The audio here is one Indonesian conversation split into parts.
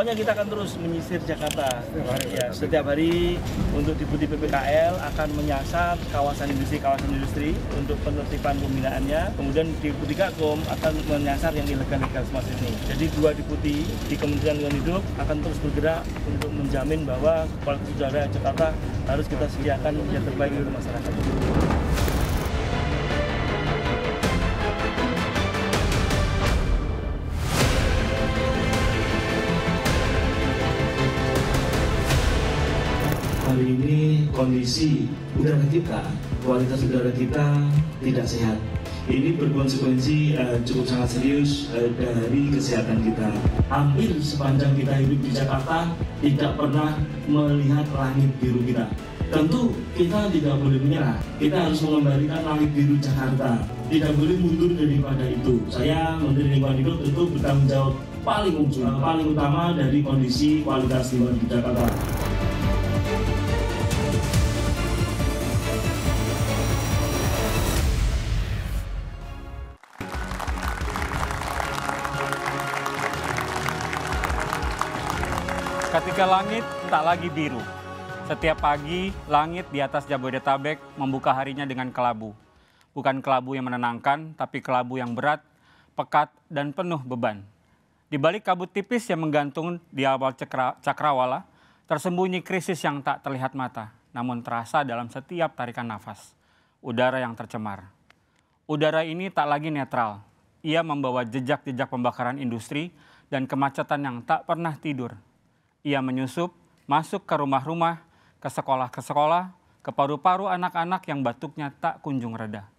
pokoknya kita akan terus menyisir Jakarta. Setiap hari untuk Deputi PPKL akan menyasar kawasan industri untuk penertiban pembinaannya. Kemudian Deputi Gakum akan menyasar yang ilegal-ilegal semua ini. Jadi 2 deputi di Kementerian Lingkungan Hidup akan terus bergerak untuk menjamin bahwa kualitas udara Jakarta harus kita sediakan yang terbaik untuk masyarakat. Hari ini kondisi udara kita, kualitas udara kita tidak sehat. Ini berkonsekuensi cukup sangat serius dari kesehatan kita. Hampir sepanjang kita hidup di Jakarta tidak pernah melihat langit biru kita. Tentu kita tidak boleh menyerah. Kita harus mengembalikan langit biru Jakarta. Tidak boleh mundur daripada itu. Saya Menteri Lingkungan Hidup tentu bertanggung jawab paling utama dari kondisi kualitas lingkungan di Jakarta. Ketika langit tak lagi biru, setiap pagi langit di atas Jabodetabek membuka harinya dengan kelabu. Bukan kelabu yang menenangkan, tapi kelabu yang berat, pekat, dan penuh beban. Di balik kabut tipis yang menggantung di awal cakrawala, tersembunyi krisis yang tak terlihat mata, namun terasa dalam setiap tarikan nafas. Udara yang tercemar. Udara ini tak lagi netral. Ia membawa jejak-jejak pembakaran industri dan kemacetan yang tak pernah tidur. Ia menyusup, masuk ke rumah-rumah, ke sekolah, ke paru-paru anak-anak yang batuknya tak kunjung reda.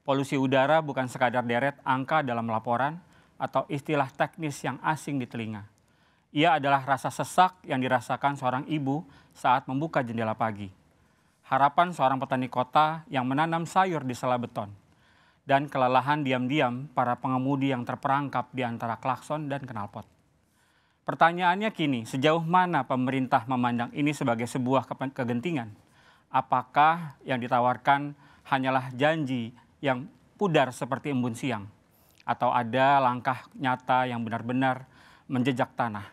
Polusi udara bukan sekadar deret angka dalam laporan atau istilah teknis yang asing di telinga. Ia adalah rasa sesak yang dirasakan seorang ibu saat membuka jendela pagi. Harapan seorang petani kota yang menanam sayur di sela beton. Dan kelelahan diam-diam para pengemudi yang terperangkap di antara klakson dan knalpot. Pertanyaannya kini, sejauh mana pemerintah memandang ini sebagai sebuah kegentingan? Apakah yang ditawarkan hanyalah janji yang pudar seperti embun siang? Atau ada langkah nyata yang benar-benar menjejak tanah?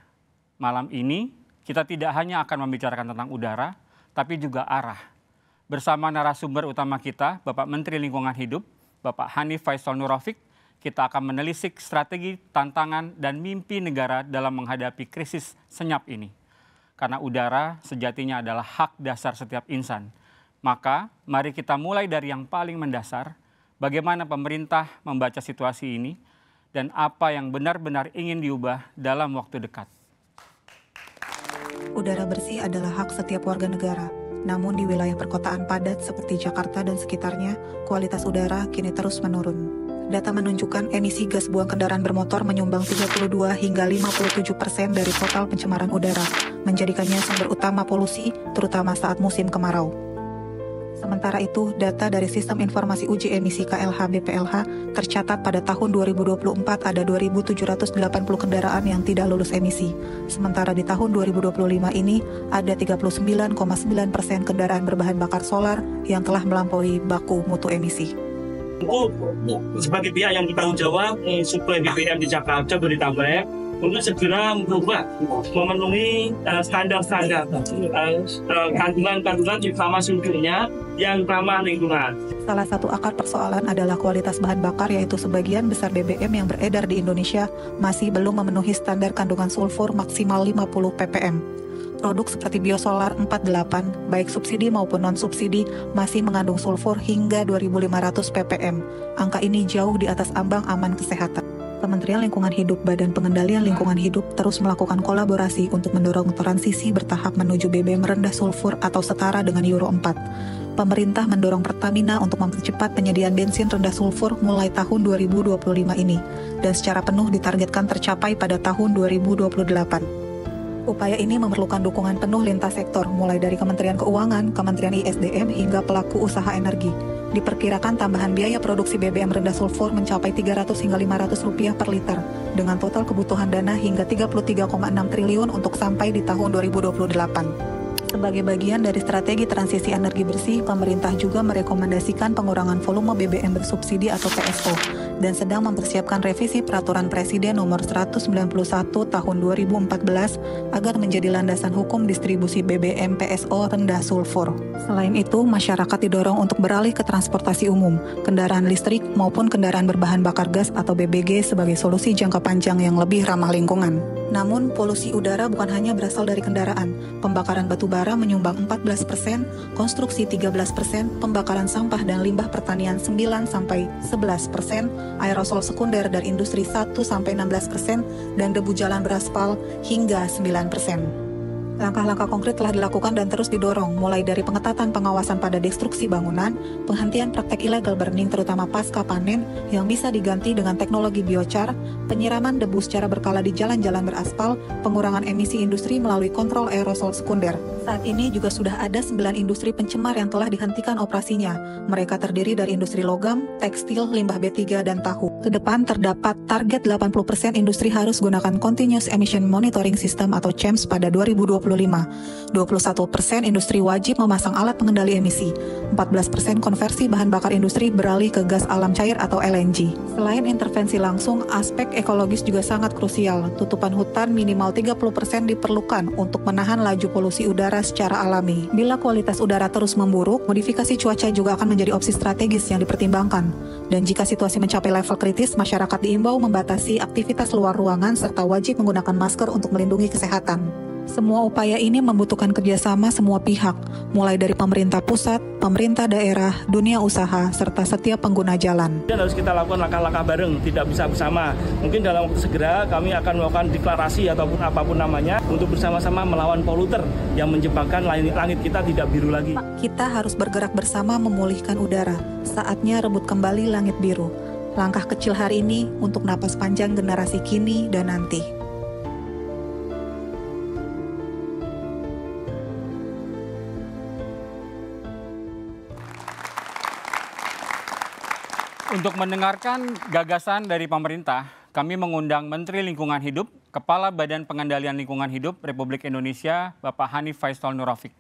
Malam ini, kita tidak hanya akan membicarakan tentang udara, tapi juga arah. Bersama narasumber utama kita, Bapak Menteri Lingkungan Hidup, Bapak Hanif Faisal Nurrafiq, kita akan menelisik strategi, tantangan, dan mimpi negara dalam menghadapi krisis senyap ini. Karena udara sejatinya adalah hak dasar setiap insan. Maka, mari kita mulai dari yang paling mendasar, bagaimana pemerintah membaca situasi ini, dan apa yang benar-benar ingin diubah dalam waktu dekat. Udara bersih adalah hak setiap warga negara. Namun di wilayah perkotaan padat seperti Jakarta dan sekitarnya, kualitas udara kini terus menurun. Data menunjukkan emisi gas buang kendaraan bermotor menyumbang 32 hingga 57% dari total pencemaran udara, menjadikannya sumber utama polusi, terutama saat musim kemarau. Sementara itu, data dari Sistem Informasi Uji Emisi KLH BPLH tercatat pada tahun 2024 ada 2.780 kendaraan yang tidak lulus emisi. Sementara di tahun 2025 ini ada 39,9% kendaraan berbahan bakar solar yang telah melampaui baku mutu emisi. Sebagai pihak yang bertanggung jawab suplai BBM di Jakarta Jabodetabek untuk segera memenuhi standar-standar kandungan terutama sulfurnya yang ramah lingkungan. Salah satu akar persoalan adalah kualitas bahan bakar, yaitu sebagian besar BBM yang beredar di Indonesia masih belum memenuhi standar kandungan sulfur maksimal 50 ppm. Produk seperti biosolar 48, baik subsidi maupun non-subsidi, masih mengandung sulfur hingga 2.500 ppm. Angka ini jauh di atas ambang aman kesehatan. Kementerian Lingkungan Hidup, Badan Pengendalian Lingkungan Hidup terus melakukan kolaborasi untuk mendorong transisi bertahap menuju BBM rendah sulfur atau setara dengan Euro 4. Pemerintah mendorong Pertamina untuk mempercepat penyediaan bensin rendah sulfur mulai tahun 2025 ini, dan secara penuh ditargetkan tercapai pada tahun 2028. Upaya ini memerlukan dukungan penuh lintas sektor, mulai dari Kementerian Keuangan, Kementerian ISDM, hingga pelaku usaha energi. Diperkirakan tambahan biaya produksi BBM rendah sulfur mencapai 300 hingga 500 rupiah per liter, dengan total kebutuhan dana hingga 33,6 triliun untuk sampai di tahun 2028. Sebagai bagian dari strategi transisi energi bersih, pemerintah juga merekomendasikan pengurangan volume BBM bersubsidi atau PSO. dan sedang mempersiapkan revisi Peraturan Presiden Nomor 191 Tahun 2014 agar menjadi landasan hukum distribusi BBM PSO rendah sulfur. Selain itu, masyarakat didorong untuk beralih ke transportasi umum, kendaraan listrik maupun kendaraan berbahan bakar gas atau BBG sebagai solusi jangka panjang yang lebih ramah lingkungan. Namun, polusi udara bukan hanya berasal dari kendaraan. Pembakaran batu bara menyumbang 14%, konstruksi 13%, pembakaran sampah dan limbah pertanian 9-11%, aerosol sekunder dari industri 1-16%, dan debu jalan beraspal hingga 9%. Langkah-langkah konkret telah dilakukan dan terus didorong, mulai dari pengetatan pengawasan pada destruksi bangunan, penghentian praktek illegal burning terutama pasca panen yang bisa diganti dengan teknologi biochar, penyiraman debu secara berkala di jalan-jalan beraspal, pengurangan emisi industri melalui kontrol aerosol sekunder. Saat ini juga sudah ada 9 industri pencemar yang telah dihentikan operasinya. Mereka terdiri dari industri logam, tekstil, limbah B3, dan tahu. Ke depan terdapat target 80% industri harus gunakan Continuous Emission Monitoring System atau CEMS pada 2025. 21% industri wajib memasang alat pengendali emisi. 14% konversi bahan bakar industri beralih ke gas alam cair atau LNG. Selain intervensi langsung, aspek ekologis juga sangat krusial. Tutupan hutan minimal 30% diperlukan untuk menahan laju polusi udara secara alami. Bila kualitas udara terus memburuk, modifikasi cuaca juga akan menjadi opsi strategis yang dipertimbangkan. Dan jika situasi mencapai level kritis, masyarakat diimbau membatasi aktivitas luar ruangan serta wajib menggunakan masker untuk melindungi kesehatan. Semua upaya ini membutuhkan kerjasama semua pihak, mulai dari pemerintah pusat, pemerintah daerah, dunia usaha, serta setiap pengguna jalan. Dan harus kita lakukan langkah-langkah bareng, tidak bisa bersama. Mungkin dalam waktu segera kami akan melakukan deklarasi ataupun apapun namanya untuk bersama-sama melawan poluter yang menyebabkan langit kita tidak biru lagi. Kita harus bergerak bersama memulihkan udara. Saatnya rebut kembali langit biru. Langkah kecil hari ini untuk napas panjang generasi kini dan nanti. Untuk mendengarkan gagasan dari pemerintah, kami mengundang Menteri Lingkungan Hidup, Kepala Badan Pengendalian Lingkungan Hidup Republik Indonesia, Bapak Hanif Faisal Nurrafiq.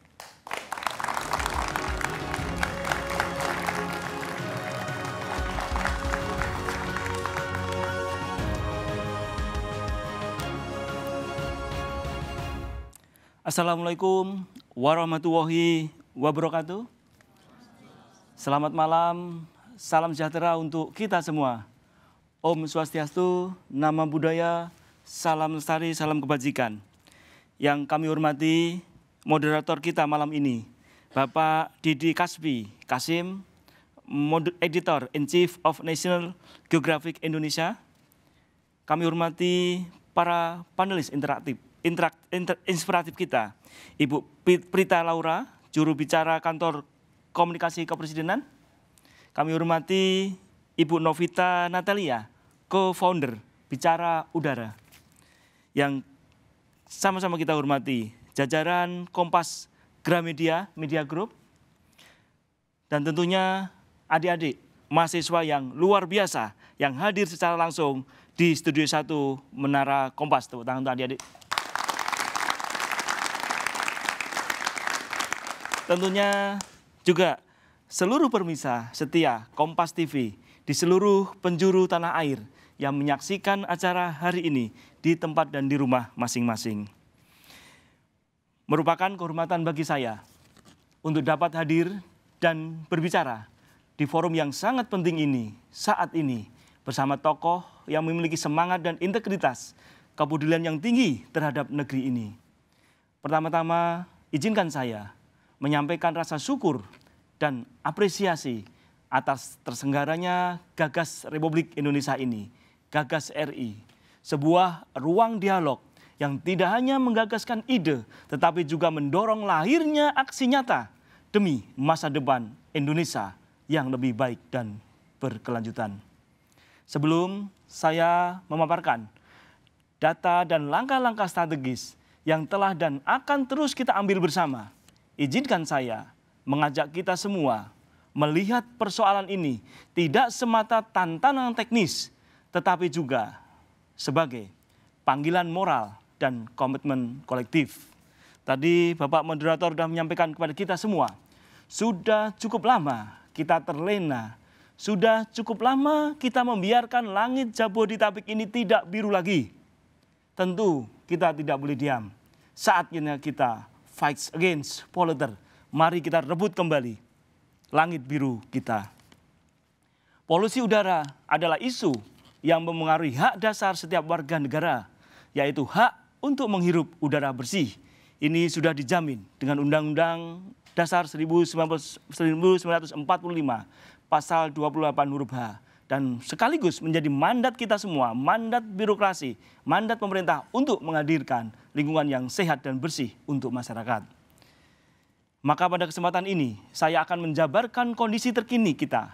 Assalamualaikum warahmatullahi wabarakatuh. Selamat malam. Salam sejahtera untuk kita semua. Om Swastiastu, Nama Budaya, Salam Lestari, Salam Kebajikan. Yang kami hormati moderator kita malam ini, Bapak Didi Kasbi Kasim, Editor in Chief of National Geographic Indonesia. Kami hormati para panelis inspiratif kita, Ibu Prita Laura, juru bicara Kantor Komunikasi Kepresidenan. Kami hormati Ibu Novita Natalia, co-founder Bicara Udara. Yang sama-sama kita hormati jajaran Kompas Gramedia Media Group. Dan tentunya adik-adik mahasiswa yang luar biasa yang hadir secara langsung di Studio 1 Menara Kompas. Tepuk tangan untuk adik-adik. Tentunya juga seluruh pemirsa setia Kompas TV di seluruh penjuru tanah air yang menyaksikan acara hari ini di tempat dan di rumah masing-masing. Merupakan kehormatan bagi saya untuk dapat hadir dan berbicara di forum yang sangat penting ini, saat ini, bersama tokoh yang memiliki semangat dan integritas, kepedulian yang tinggi terhadap negeri ini. Pertama-tama, izinkan saya menyampaikan rasa syukur dan apresiasi atas terselenggaranya Gagas Republik Indonesia ini, Gagas RI, sebuah ruang dialog yang tidak hanya menggagaskan ide, tetapi juga mendorong lahirnya aksi nyata demi masa depan Indonesia yang lebih baik dan berkelanjutan. Sebelum saya memaparkan data dan langkah-langkah strategis yang telah dan akan terus kita ambil bersama, izinkan saya mengajak kita semua melihat persoalan ini tidak semata tantangan teknis, tetapi juga sebagai panggilan moral dan komitmen kolektif. Tadi Bapak Moderator sudah menyampaikan kepada kita semua, sudah cukup lama kita terlena, Sudah cukup lama kita membiarkan langit Jabodetabek ini tidak biru lagi. Tentu kita tidak boleh diam. Saatnya kita fight against polluter. Mari kita rebut kembali langit biru kita. Polusi udara adalah isu yang memengaruhi hak dasar setiap warga negara, yaitu hak untuk menghirup udara bersih. Ini sudah dijamin dengan Undang-Undang Dasar 1945, Pasal 28 huruf H. Dan sekaligus menjadi mandat kita semua, mandat birokrasi, mandat pemerintah untuk menghadirkan lingkungan yang sehat dan bersih untuk masyarakat. Maka pada kesempatan ini, saya akan menjabarkan kondisi terkini kita,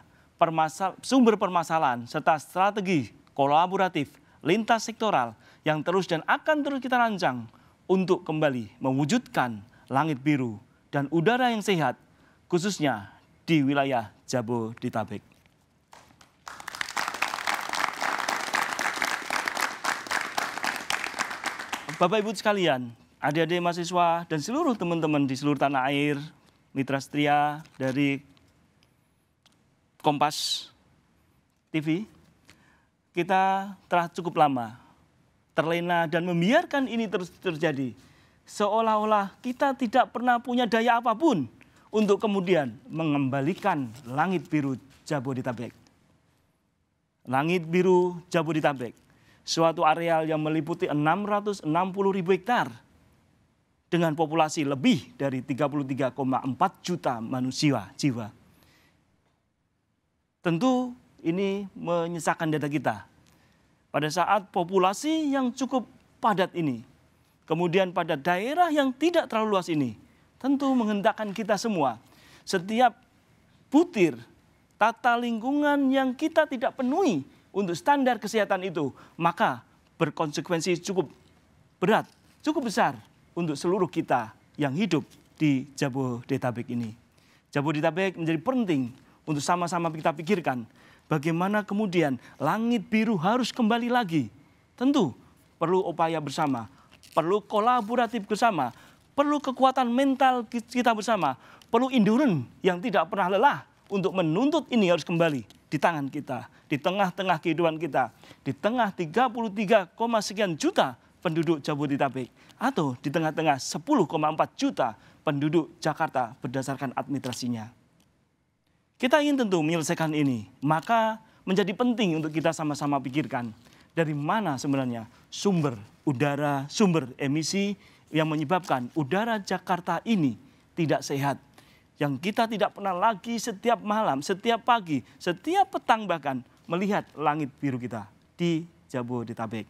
sumber permasalahan, serta strategi kolaboratif lintas sektoral yang terus dan akan terus kita rancang untuk kembali mewujudkan langit biru dan udara yang sehat, khususnya di wilayah Jabodetabek. Bapak Ibu sekalian, adik-adik mahasiswa dan seluruh teman-teman di seluruh tanah air, mitra setia dari Kompas TV, kita telah cukup lama terlena dan membiarkan ini terus terjadi. Seolah-olah kita tidak pernah punya daya apapun untuk kemudian mengembalikan langit biru Jabodetabek. Langit biru Jabodetabek, suatu areal yang meliputi 660.000 hektar dengan populasi lebih dari 33,4 juta manusia jiwa. Tentu ini menyisakan data kita. Pada saat populasi yang cukup padat ini, kemudian pada daerah yang tidak terlalu luas ini, tentu menghendakkan kita semua, setiap butir tata lingkungan yang kita tidak penuhi untuk standar kesehatan itu, maka berkonsekuensi cukup berat, cukup besar untuk seluruh kita yang hidup di Jabodetabek ini. Jabodetabek menjadi penting untuk sama-sama kita pikirkan bagaimana kemudian langit biru harus kembali lagi. Tentu perlu upaya bersama, perlu kolaboratif bersama, perlu kekuatan mental kita bersama, perlu endurance yang tidak pernah lelah untuk menuntut ini harus kembali di tangan kita, di tengah-tengah kehidupan kita, di tengah 33, sekian juta penduduk Jabodetabek, atau di tengah-tengah 10,4 juta penduduk Jakarta berdasarkan administrasinya. Kita ingin tentu menyelesaikan ini, maka menjadi penting untuk kita sama-sama pikirkan dari mana sebenarnya sumber udara, sumber emisi yang menyebabkan udara Jakarta ini tidak sehat. Yang kita tidak pernah lagi setiap malam, setiap pagi, setiap petang bahkan melihat langit biru kita di Jabodetabek.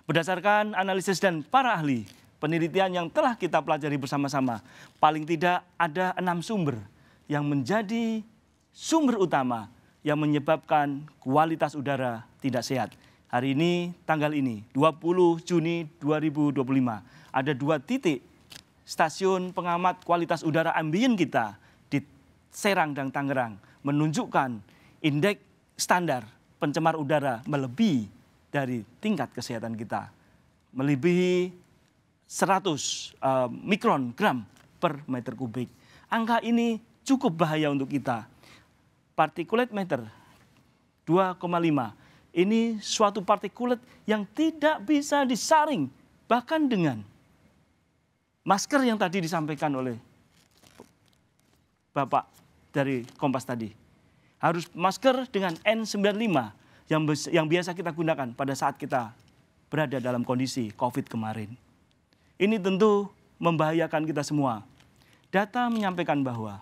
Berdasarkan analisis dan para ahli, penelitian yang telah kita pelajari bersama-sama, paling tidak ada 6 sumber yang menjadi sumber utama yang menyebabkan kualitas udara tidak sehat. Hari ini, tanggal ini, 20 Juni 2025, ada 2 titik stasiun pengamat kualitas udara ambien kita di Serang dan Tangerang menunjukkan indeks standar pencemar udara melebihi dari tingkat kesehatan kita. Melebihi 100 mikrogram per meter kubik. Angka ini cukup bahaya untuk kita. Particulate matter 2,5. Ini suatu partikulat yang tidak bisa disaring, bahkan dengan masker yang tadi disampaikan oleh Bapak dari Kompas tadi. Harus masker dengan N95 yang biasa kita gunakan pada saat kita berada dalam kondisi COVID kemarin. Ini tentu membahayakan kita semua. Data menyampaikan bahwa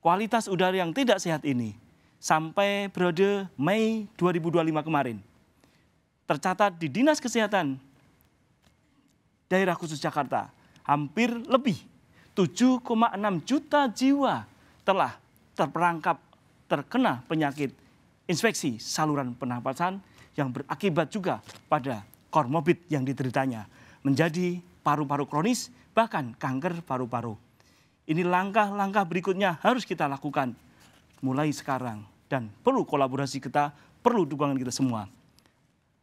kualitas udara yang tidak sehat ini sampai periode Mei 2025 kemarin tercatat di Dinas Kesehatan Daerah Khusus Jakarta hampir lebih 7,6 juta jiwa telah terperangkap terkena penyakit infeksi saluran pernapasan yang berakibat juga pada komorbid yang dideritanya menjadi paru-paru kronis bahkan kanker paru-paru. Ini langkah-langkah berikutnya harus kita lakukan mulai sekarang dan perlu kolaborasi kita, perlu dukungan kita semua.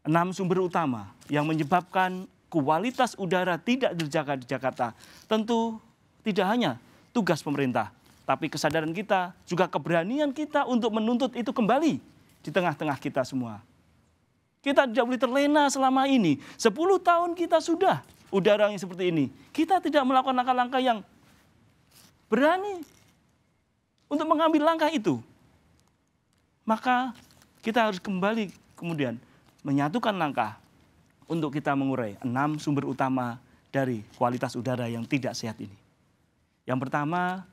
6 sumber utama yang menyebabkan kualitas udara tidak terjaga di Jakarta tentu tidak hanya tugas pemerintah, tapi kesadaran kita, juga keberanian kita untuk menuntut itu kembali di tengah-tengah kita semua. Kita tidak boleh terlena selama ini. 10 tahun kita sudah udara yang seperti ini. Kita tidak melakukan langkah-langkah yang berani untuk mengambil langkah itu. Maka kita harus kembali kemudian menyatukan langkah untuk kita mengurai 6 sumber utama dari kualitas udara yang tidak sehat ini. Yang pertama,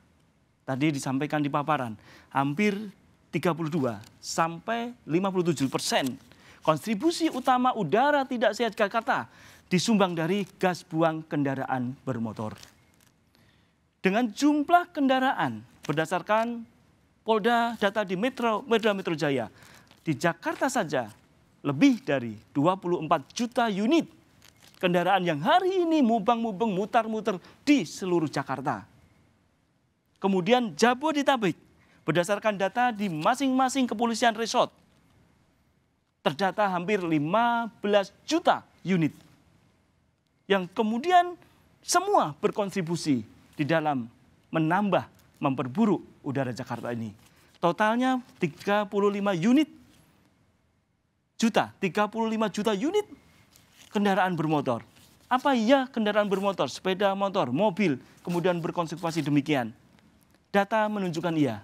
tadi disampaikan di paparan, hampir 32 sampai 57% kontribusi utama udara tidak sehat Jakarta disumbang dari gas buang kendaraan bermotor. Dengan jumlah kendaraan berdasarkan Polda data di Metro Jaya, di Jakarta saja lebih dari 24 juta unit kendaraan yang hari ini mubang-mubeng mutar-muter di seluruh Jakarta. Kemudian Jabodetabek, berdasarkan data di masing-masing kepolisian resort, terdata hampir 15 juta unit. Yang kemudian semua berkontribusi di dalam menambah, memperburuk udara Jakarta ini. Totalnya 35 juta unit kendaraan bermotor. Apa iya kendaraan bermotor, sepeda motor, mobil, kemudian berkontribusi demikian? Data menunjukkan iya.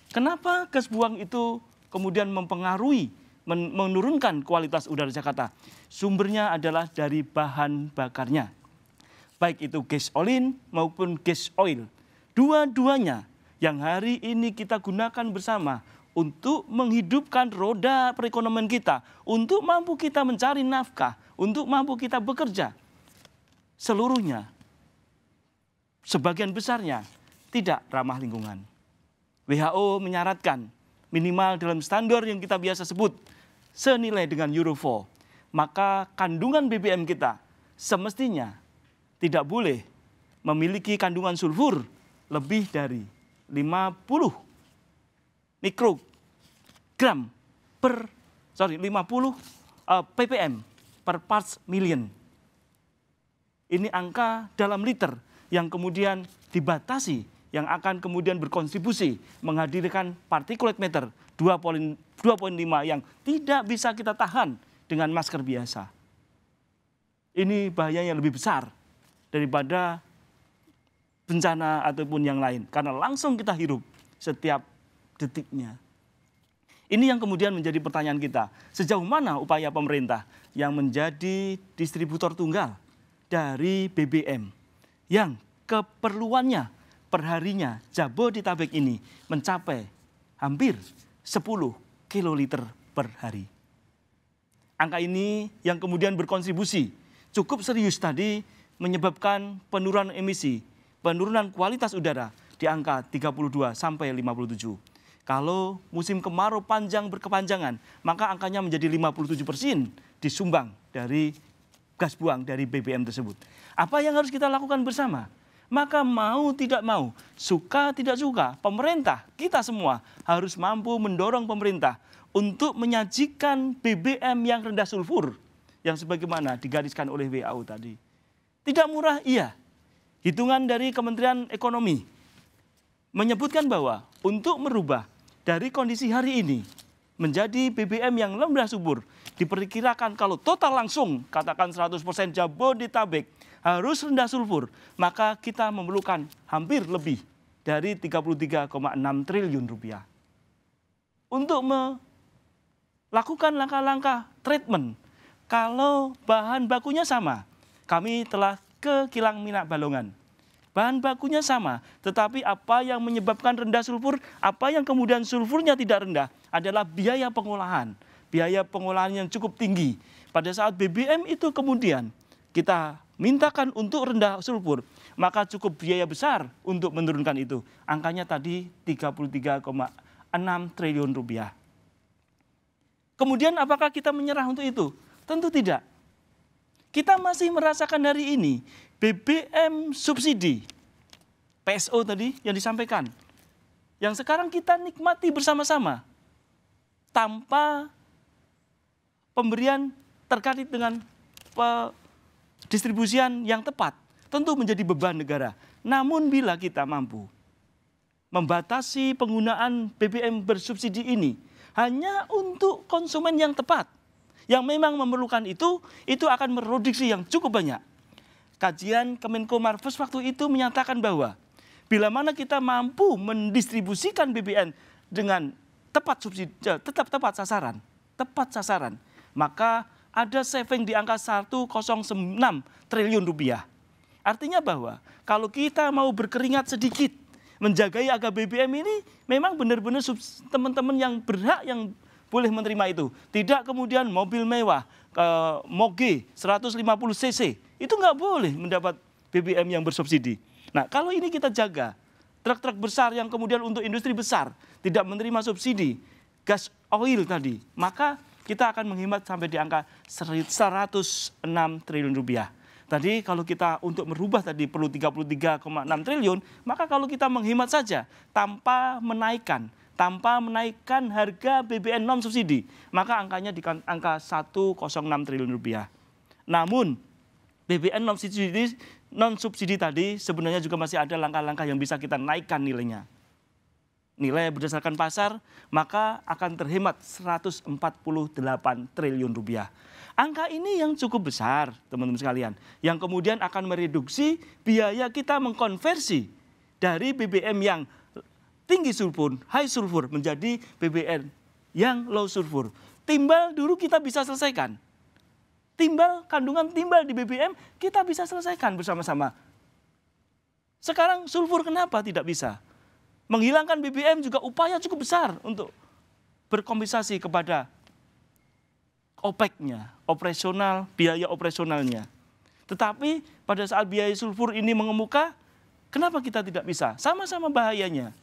Kenapa gas buang itu kemudian mempengaruhi, menurunkan kualitas udara Jakarta? Sumbernya adalah dari bahan bakarnya. Baik itu gasolin maupun gas oil. Dua-duanya yang hari ini kita gunakan bersama untuk menghidupkan roda perekonomian kita, untuk mampu kita mencari nafkah, untuk mampu kita bekerja. Seluruhnya, sebagian besarnya tidak ramah lingkungan. WHO menyaratkan minimal dalam standar yang kita biasa sebut senilai dengan Euro 4. Maka kandungan BBM kita semestinya tidak boleh memiliki kandungan sulfur lebih dari 50 mikrogram per 50 ppm per parts million. Ini angka dalam liter yang kemudian dibatasi, yang akan kemudian berkontribusi menghadirkan particulate matter 2,5 yang tidak bisa kita tahan dengan masker biasa. Ini bahayanya lebih besar daripada bencana ataupun yang lain, karena langsung kita hirup setiap detiknya. Ini yang kemudian menjadi pertanyaan kita, sejauh mana upaya pemerintah yang menjadi distributor tunggal dari BBM yang keperluannya perharinya Jabodetabek ini mencapai hampir 10 kiloliter per hari. Angka ini yang kemudian berkontribusi cukup serius tadi menyebabkan penurunan emisi, penurunan kualitas udara di angka 32 sampai 57. Kalau musim kemarau panjang berkepanjangan, maka angkanya menjadi 57% disumbang dari gas buang dari BBM tersebut. Apa yang harus kita lakukan bersama? Maka mau tidak mau, suka tidak suka, pemerintah, kita semua harus mampu mendorong pemerintah untuk menyajikan BBM yang rendah sulfur, yang sebagaimana digariskan oleh WHO tadi. Tidak murah, iya. Hitungan dari Kementerian Ekonomi menyebutkan bahwa untuk merubah dari kondisi hari ini menjadi BBM yang rendah sulfur, diperkirakan kalau total langsung, katakan 100% Jabodetabek, harus rendah sulfur, maka kita memerlukan hampir lebih dari 33,6 triliun rupiah. Untuk melakukan langkah-langkah treatment, kalau bahan bakunya sama, kami telah ke Kilang Minyak Balongan. Bahan bakunya sama, tetapi apa yang menyebabkan rendah sulfur, apa yang kemudian sulfurnya tidak rendah adalah biaya pengolahan. Biaya pengolahan yang cukup tinggi. Pada saat BBM itu kemudian kita mintakan untuk rendah sulfur, maka cukup biaya besar untuk menurunkan itu. Angkanya tadi 33,6 triliun rupiah. Kemudian apakah kita menyerah untuk itu? Tentu tidak. Kita masih merasakan hari ini BBM subsidi, PSO tadi yang disampaikan, yang sekarang kita nikmati bersama-sama tanpa pemberian terkait dengan distribusian yang tepat, tentu menjadi beban negara. Namun bila kita mampu membatasi penggunaan BBM bersubsidi ini hanya untuk konsumen yang tepat, yang memang memerlukan itu akan mereduksi yang cukup banyak. Kajian Kemenko Marves waktu itu menyatakan bahwa bila mana kita mampu mendistribusikan BBM dengan tepat subsidi, tepat sasaran, maka ada saving di angka 106 triliun rupiah. Artinya bahwa kalau kita mau berkeringat sedikit menjagai harga BBM ini, memang benar-benar teman-teman yang berhak yang boleh menerima itu. Tidak kemudian mobil mewah, Moge 150 cc, itu nggak boleh mendapat BBM yang bersubsidi. Nah, kalau ini kita jaga, truk-truk besar yang kemudian untuk industri besar tidak menerima subsidi, gas oil tadi, maka kita akan menghemat sampai di angka 106 triliun rupiah. Tadi kalau kita untuk merubah tadi perlu 33,6 triliun, maka kalau kita menghemat saja tanpa menaikkan harga BBM non subsidi, maka angkanya di angka 106 triliun rupiah. Namun BBM non subsidi tadi sebenarnya juga masih ada langkah-langkah yang bisa kita naikkan nilainya. Nilai berdasarkan pasar maka akan terhemat 148 triliun rupiah. Angka ini yang cukup besar, teman-teman sekalian, yang kemudian akan mereduksi biaya kita mengkonversi dari BBM yang tinggi sulfur, high sulfur, menjadi BBM yang low sulfur. Timbal dulu kita bisa selesaikan. Kandungan timbal di BBM kita bisa selesaikan bersama-sama. Sekarang sulfur kenapa tidak bisa? Menghilangkan BBM juga upaya cukup besar untuk berkompensasi kepada OPEC-nya, biaya operasionalnya. Tetapi pada saat biaya sulfur ini mengemuka, kenapa kita tidak bisa? Sama-sama bahayanya.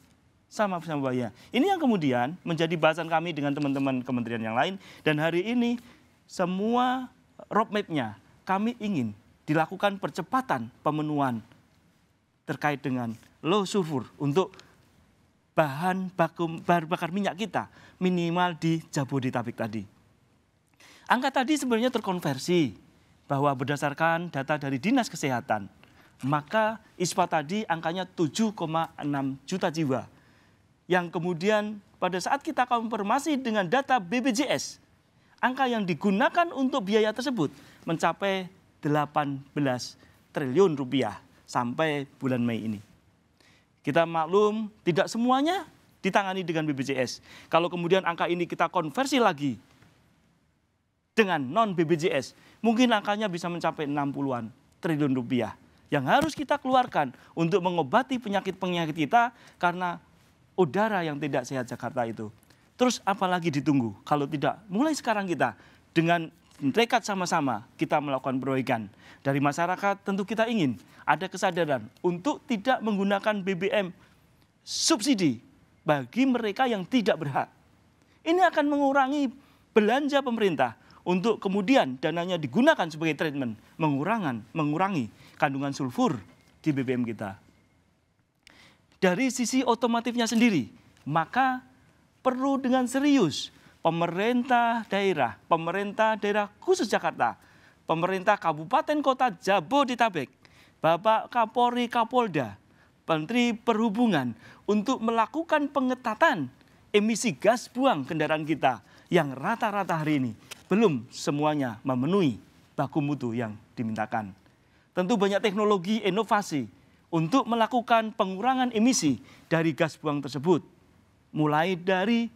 Sama-sama bahaya. Ini yang kemudian menjadi bahasan kami dengan teman-teman kementerian yang lain. Dan hari ini semua roadmap-nya kami ingin dilakukan percepatan pemenuhan terkait dengan low sulfur untuk bahan bakar minyak kita minimal di Jabodetabek tadi. Angka tadi sebenarnya terkonversi bahwa berdasarkan data dari Dinas Kesehatan, maka ISPA tadi angkanya 7,6 juta jiwa. Yang kemudian pada saat kita konfirmasi dengan data BPJS, angka yang digunakan untuk biaya tersebut mencapai 18 triliun rupiah sampai bulan Mei ini. Kita maklum tidak semuanya ditangani dengan BPJS. Kalau kemudian angka ini kita konversi lagi dengan non-BPJS, mungkin angkanya bisa mencapai 60-an triliun rupiah yang harus kita keluarkan untuk mengobati penyakit-penyakit kita karena udara yang tidak sehat Jakarta itu. Terus apalagi ditunggu kalau tidak mulai sekarang kita dengan tekad sama-sama kita melakukan perbaikan. Dari masyarakat tentu kita ingin ada kesadaran untuk tidak menggunakan BBM subsidi bagi mereka yang tidak berhak. Ini akan mengurangi belanja pemerintah untuk kemudian dananya digunakan sebagai treatment, mengurangi kandungan sulfur di BBM kita. Dari sisi otomotifnya sendiri, maka perlu dengan serius pemerintah daerah khusus Jakarta, pemerintah Kabupaten Kota Jabodetabek, Bapak Kapolri Kapolda, Menteri Perhubungan untuk melakukan pengetatan emisi gas buang kendaraan kita yang rata-rata hari ini belum semuanya memenuhi baku mutu yang dimintakan. Tentu banyak teknologi inovasi untuk melakukan pengurangan emisi dari gas buang tersebut. Mulai dari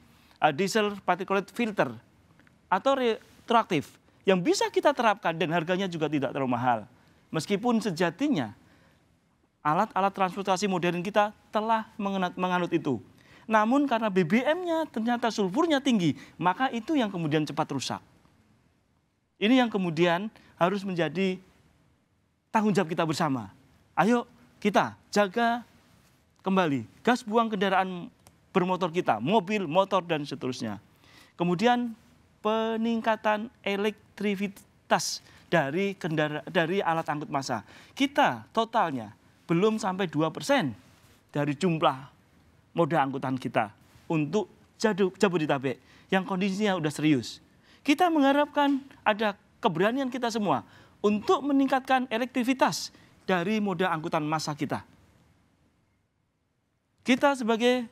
diesel particulate filter atau retroaktif yang bisa kita terapkan dan harganya juga tidak terlalu mahal. Meskipun sejatinya alat-alat transportasi modern kita telah menganut itu. Namun karena BBM-nya ternyata sulfurnya tinggi, maka itu yang kemudian cepat rusak. Ini yang kemudian harus menjadi tanggung jawab kita bersama. Ayo kita jaga kembali gas buang kendaraan bermotor kita, mobil, motor, dan seterusnya. Kemudian peningkatan elektrivitas dari alat angkut massa. Kita totalnya belum sampai 2% dari jumlah moda angkutan kita untuk Jabodetabek yang kondisinya sudah serius. Kita mengharapkan ada keberanian kita semua untuk meningkatkan elektrivitas dari moda angkutan massa kita. kita sebagai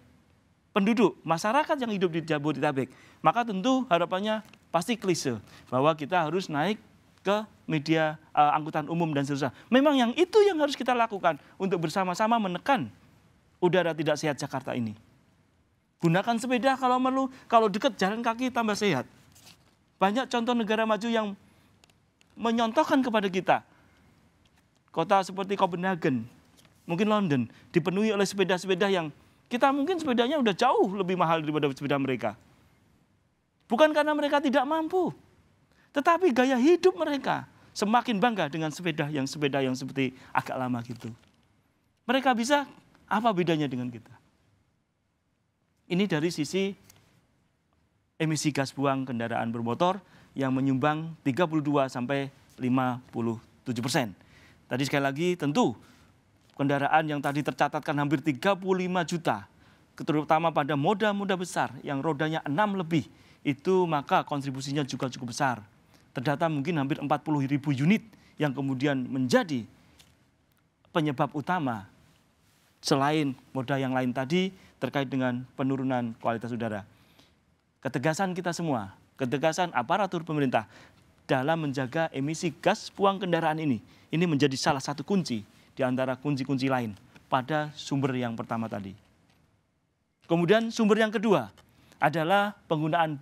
penduduk, masyarakat yang hidup di Jabodetabek, maka tentu harapannya pasti klise bahwa kita harus naik ke media angkutan umum dan seterusnya. Memang yang itu yang harus kita lakukan untuk bersama-sama menekan udara tidak sehat Jakarta ini. Gunakan sepeda kalau perlu, kalau dekat jalan kaki tambah sehat. Banyak contoh negara maju yang menyontohkan kepada kita. Kota seperti Copenhagen, mungkin London, dipenuhi oleh sepeda-sepeda yang kita mungkin sepedanya udah jauh lebih mahal daripada sepeda mereka. Bukan karena mereka tidak mampu, tetapi gaya hidup mereka semakin bangga dengan sepeda yang seperti agak lama gitu. Mereka bisa, apa bedanya dengan kita? Ini dari sisi emisi gas buang kendaraan bermotor yang menyumbang 32 sampai 57%. Tadi sekali lagi tentu kendaraan yang tadi tercatatkan hampir 35 juta, terutama pada moda-moda besar yang rodanya 6 lebih, itu maka kontribusinya juga cukup besar. Terdata mungkin hampir 40.000 unit yang kemudian menjadi penyebab utama selain moda yang lain tadi terkait dengan penurunan kualitas udara. Ketegasan kita semua, ketegasan aparatur pemerintah dalam menjaga emisi gas buang kendaraan ini menjadi salah satu kunci di antara kunci-kunci lain pada sumber yang pertama tadi. Kemudian sumber yang kedua adalah penggunaan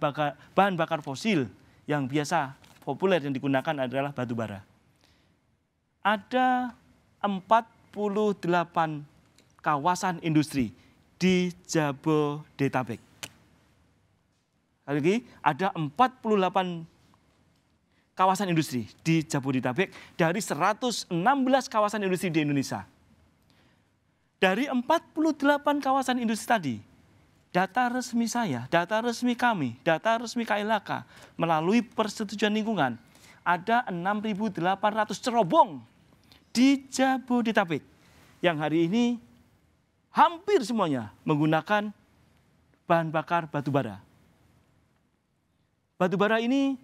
bahan bakar fosil yang biasa populer yang digunakan adalah batu bara. Ada 48 kawasan industri di Jabodetabek. Lagi ada 48 kawasan industri di Jabodetabek dari 116 kawasan industri di Indonesia. Dari 48 kawasan industri tadi, data resmi saya, data resmi kami, data resmi KLHK melalui persetujuan lingkungan, ada 6.800 cerobong di Jabodetabek yang hari ini hampir semuanya menggunakan bahan bakar batu bara. Batu bara ini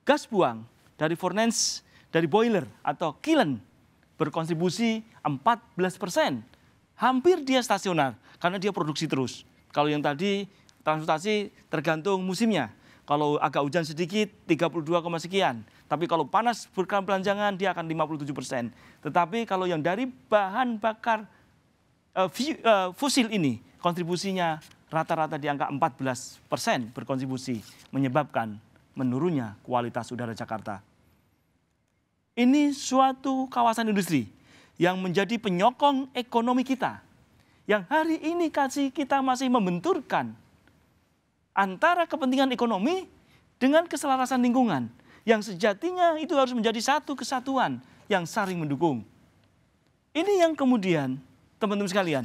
gas buang dari furnace, dari boiler atau kiln berkontribusi 14%. Hampir dia stasioner karena dia produksi terus. Kalau yang tadi transportasi tergantung musimnya. Kalau agak hujan sedikit 32, sekian. Tapi kalau panas berkelanjangan dia akan 57%. Tetapi kalau yang dari bahan bakar fosil ini kontribusinya rata-rata di angka 14% berkontribusi menyebabkan menurunnya kualitas udara Jakarta. Ini suatu kawasan industri yang menjadi penyokong ekonomi kita. Yang hari ini kita masih membenturkan antara kepentingan ekonomi dengan keselarasan lingkungan. Yang sejatinya itu harus menjadi satu kesatuan yang saling mendukung. Ini yang kemudian, teman-teman sekalian,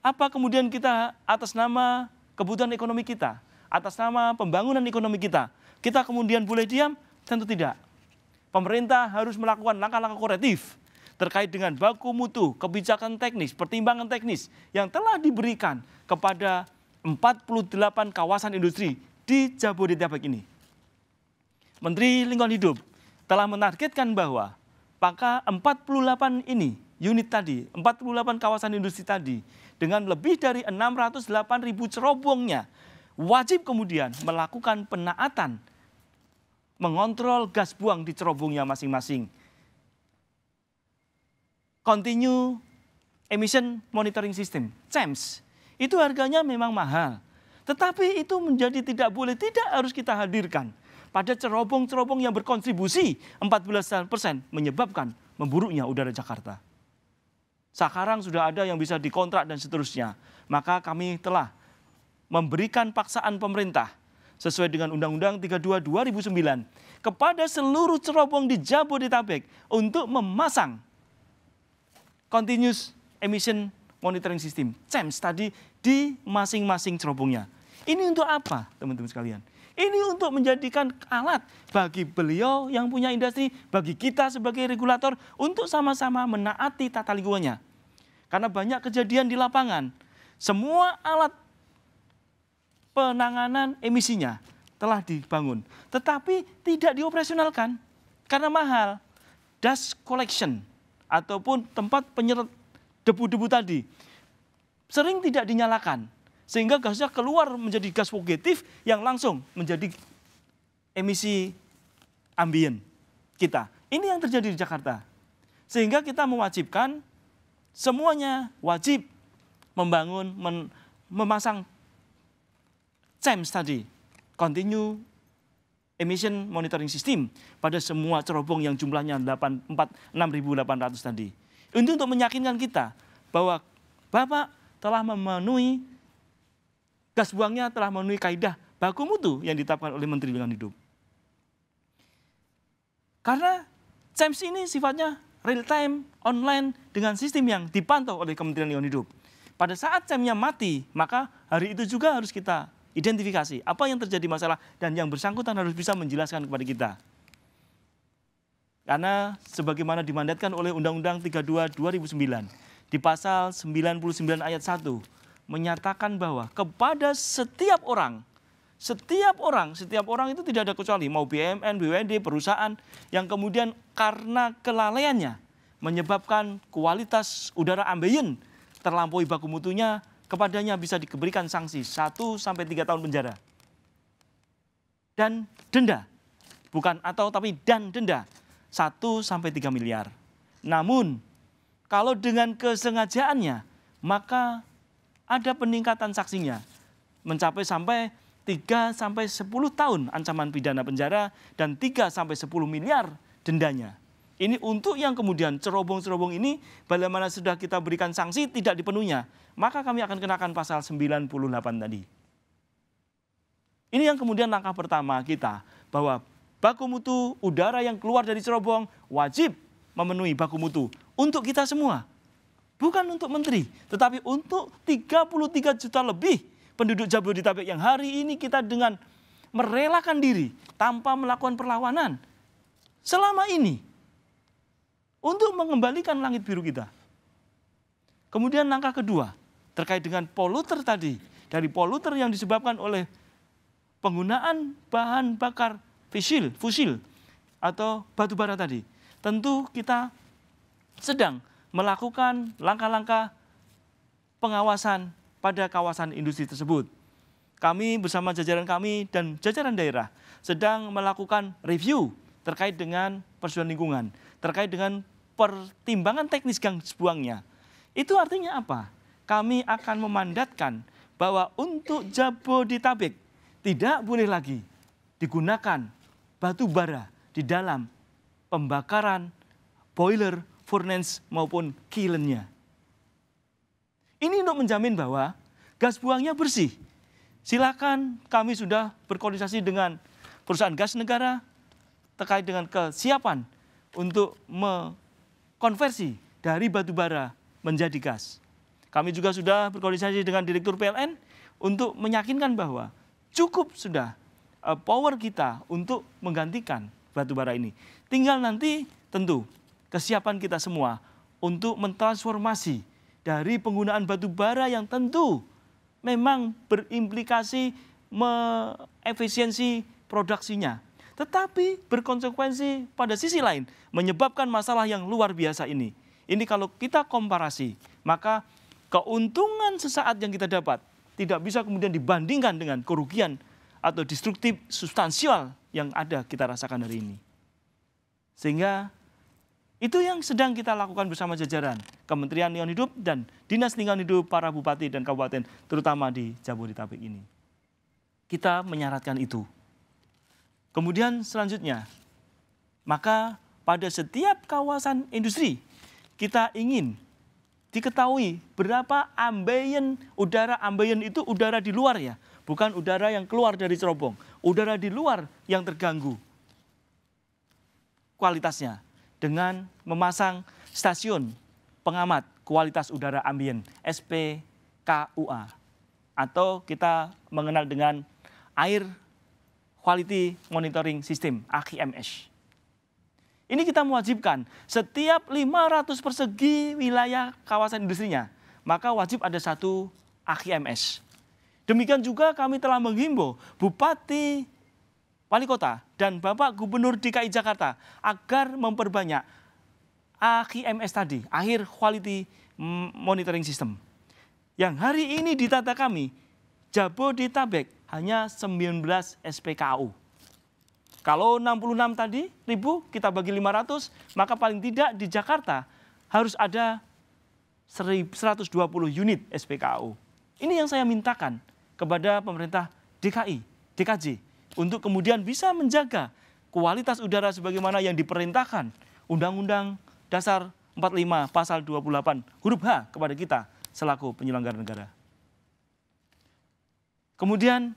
apa kemudian kita atas nama kebutuhan ekonomi kita, atas nama pembangunan ekonomi kita kemudian boleh diam? Tentu tidak. Pemerintah harus melakukan langkah-langkah korektif terkait dengan baku mutu, kebijakan teknis, pertimbangan teknis yang telah diberikan kepada 48 kawasan industri di Jabodetabek ini. Menteri Lingkungan Hidup telah menargetkan bahwa maka 48 ini, unit tadi, 48 kawasan industri tadi, dengan lebih dari 608.000 cerobongnya, wajib kemudian melakukan penaatan, mengontrol gas buang di cerobongnya masing-masing. Continue Emission Monitoring System, CEMS, itu harganya memang mahal. Tetapi itu menjadi tidak harus kita hadirkan pada cerobong-cerobong yang berkontribusi 14% menyebabkan memburuknya udara Jakarta. Sekarang sudah ada yang bisa dikontrak dan seterusnya. Maka kami telah memberikan paksaan pemerintah sesuai dengan Undang-Undang 32 2009 kepada seluruh cerobong di Jabodetabek untuk memasang Continuous Emission Monitoring System, CEMS tadi di masing-masing cerobongnya. Ini untuk apa, teman-teman sekalian? Ini untuk menjadikan alat bagi beliau yang punya industri, bagi kita sebagai regulator untuk sama-sama menaati tata lingkungannya. Karena banyak kejadian di lapangan, semua alat penanganan emisinya telah dibangun, tetapi tidak dioperasionalkan karena mahal. Dust collection ataupun tempat penyerap debu-debu tadi sering tidak dinyalakan. Sehingga gasnya keluar menjadi gas fugitif yang langsung menjadi emisi ambien kita. Ini yang terjadi di Jakarta. Sehingga kita mewajibkan semuanya wajib membangun, memasang CEMS tadi, Continue Emission Monitoring System, pada semua cerobong yang jumlahnya 6.800 tadi. Ini untuk meyakinkan kita bahwa Bapak telah memenuhi, gas buangnya telah memenuhi kaidah baku mutu yang ditetapkan oleh Menteri Lingkungan Hidup. Karena CEMS ini sifatnya real time, online, dengan sistem yang dipantau oleh Kementerian Lingkungan Hidup. Pada saat CEMS-nya mati, maka hari itu juga harus kita identifikasi apa yang terjadi masalah, dan yang bersangkutan harus bisa menjelaskan kepada kita. Karena sebagaimana dimandatkan oleh Undang-Undang 32 2009 di pasal 99 ayat 1 menyatakan bahwa kepada setiap orang itu tidak ada kecuali, mau BUMN, BUMD, perusahaan yang kemudian karena kelalaiannya menyebabkan kualitas udara ambien terlampaui baku mutunya, kepadanya bisa diberikan sanksi 1 sampai 3 tahun penjara. Dan denda, bukan atau tapi dan denda 1 sampai 3 miliar. Namun kalau dengan kesengajaannya, maka ada peningkatan sanksinya mencapai sampai 3 sampai 10 tahun ancaman pidana penjara dan 3 sampai 10 miliar dendanya. Ini untuk yang kemudian cerobong-cerobong ini, bagaimana sudah kita berikan sanksi tidak dipenuhinya, maka kami akan kenakan pasal 98 tadi. Ini yang kemudian langkah pertama kita, bahwa baku mutu udara yang keluar dari cerobong wajib memenuhi baku mutu untuk kita semua. Bukan untuk menteri, tetapi untuk 33 juta lebih penduduk Jabodetabek yang hari ini kita dengan merelakan diri tanpa melakukan perlawanan selama ini untuk mengembalikan langit biru kita. Kemudian langkah kedua terkait dengan poluter tadi, dari poluter yang disebabkan oleh penggunaan bahan bakar fosil atau batu bara tadi. Tentu kita sedang melakukan langkah-langkah pengawasan pada kawasan industri tersebut. Kami bersama jajaran kami dan jajaran daerah sedang melakukan review terkait dengan persoalan lingkungan, terkait dengan pertimbangan teknis gas buangnya. Itu artinya apa? Kami akan memandatkan bahwa untuk Jabodetabek tidak boleh lagi digunakan batu bara di dalam pembakaran boiler, furnace maupun kilnnya. Ini untuk menjamin bahwa gas buangnya bersih. Silakan, kami sudah berkoordinasi dengan perusahaan gas negara terkait dengan kesiapan untuk konversi dari batu bara menjadi gas. Kami juga sudah berkoordinasi dengan Direktur PLN untuk meyakinkan bahwa cukup sudah power kita untuk menggantikan batu bara ini. Tinggal nanti tentu kesiapan kita semua untuk mentransformasi dari penggunaan batu bara yang tentu memang berimplikasi efisiensi produksinya, tetapi berkonsekuensi pada sisi lain menyebabkan masalah yang luar biasa ini. Ini kalau kita komparasi, maka keuntungan sesaat yang kita dapat tidak bisa kemudian dibandingkan dengan kerugian atau destruktif substansial yang ada kita rasakan hari ini. Sehingga itu yang sedang kita lakukan bersama jajaran Kementerian Lingkungan Hidup dan Dinas Lingkungan Hidup para bupati dan kabupaten, terutama di Jabodetabek ini. Kita menyaratkan itu. Kemudian selanjutnya, maka pada setiap kawasan industri kita ingin diketahui berapa ambien, udara ambien itu udara di luar ya, bukan udara yang keluar dari cerobong, udara di luar yang terganggu kualitasnya dengan memasang stasiun pengamat kualitas udara ambien SPKUA atau kita mengenal dengan Air Quality Monitoring System, AQMS. Ini kita mewajibkan setiap 500 persegi wilayah kawasan industrinya, maka wajib ada satu AQMS. Demikian juga kami telah menghimbau Bupati, Wali Kota, dan Bapak Gubernur DKI Jakarta agar memperbanyak AQMS tadi, Air Quality Monitoring System. Yang hari ini di data kami, Jabodetabek hanya 19 SPKU. Kalau 66 tadi ribu kita bagi 500, maka paling tidak di Jakarta harus ada 120 unit SPKU. Ini yang saya mintakan kepada pemerintah DKJ untuk kemudian bisa menjaga kualitas udara sebagaimana yang diperintahkan Undang-Undang Dasar 45 Pasal 28 huruf H kepada kita selaku penyelenggara negara. Kemudian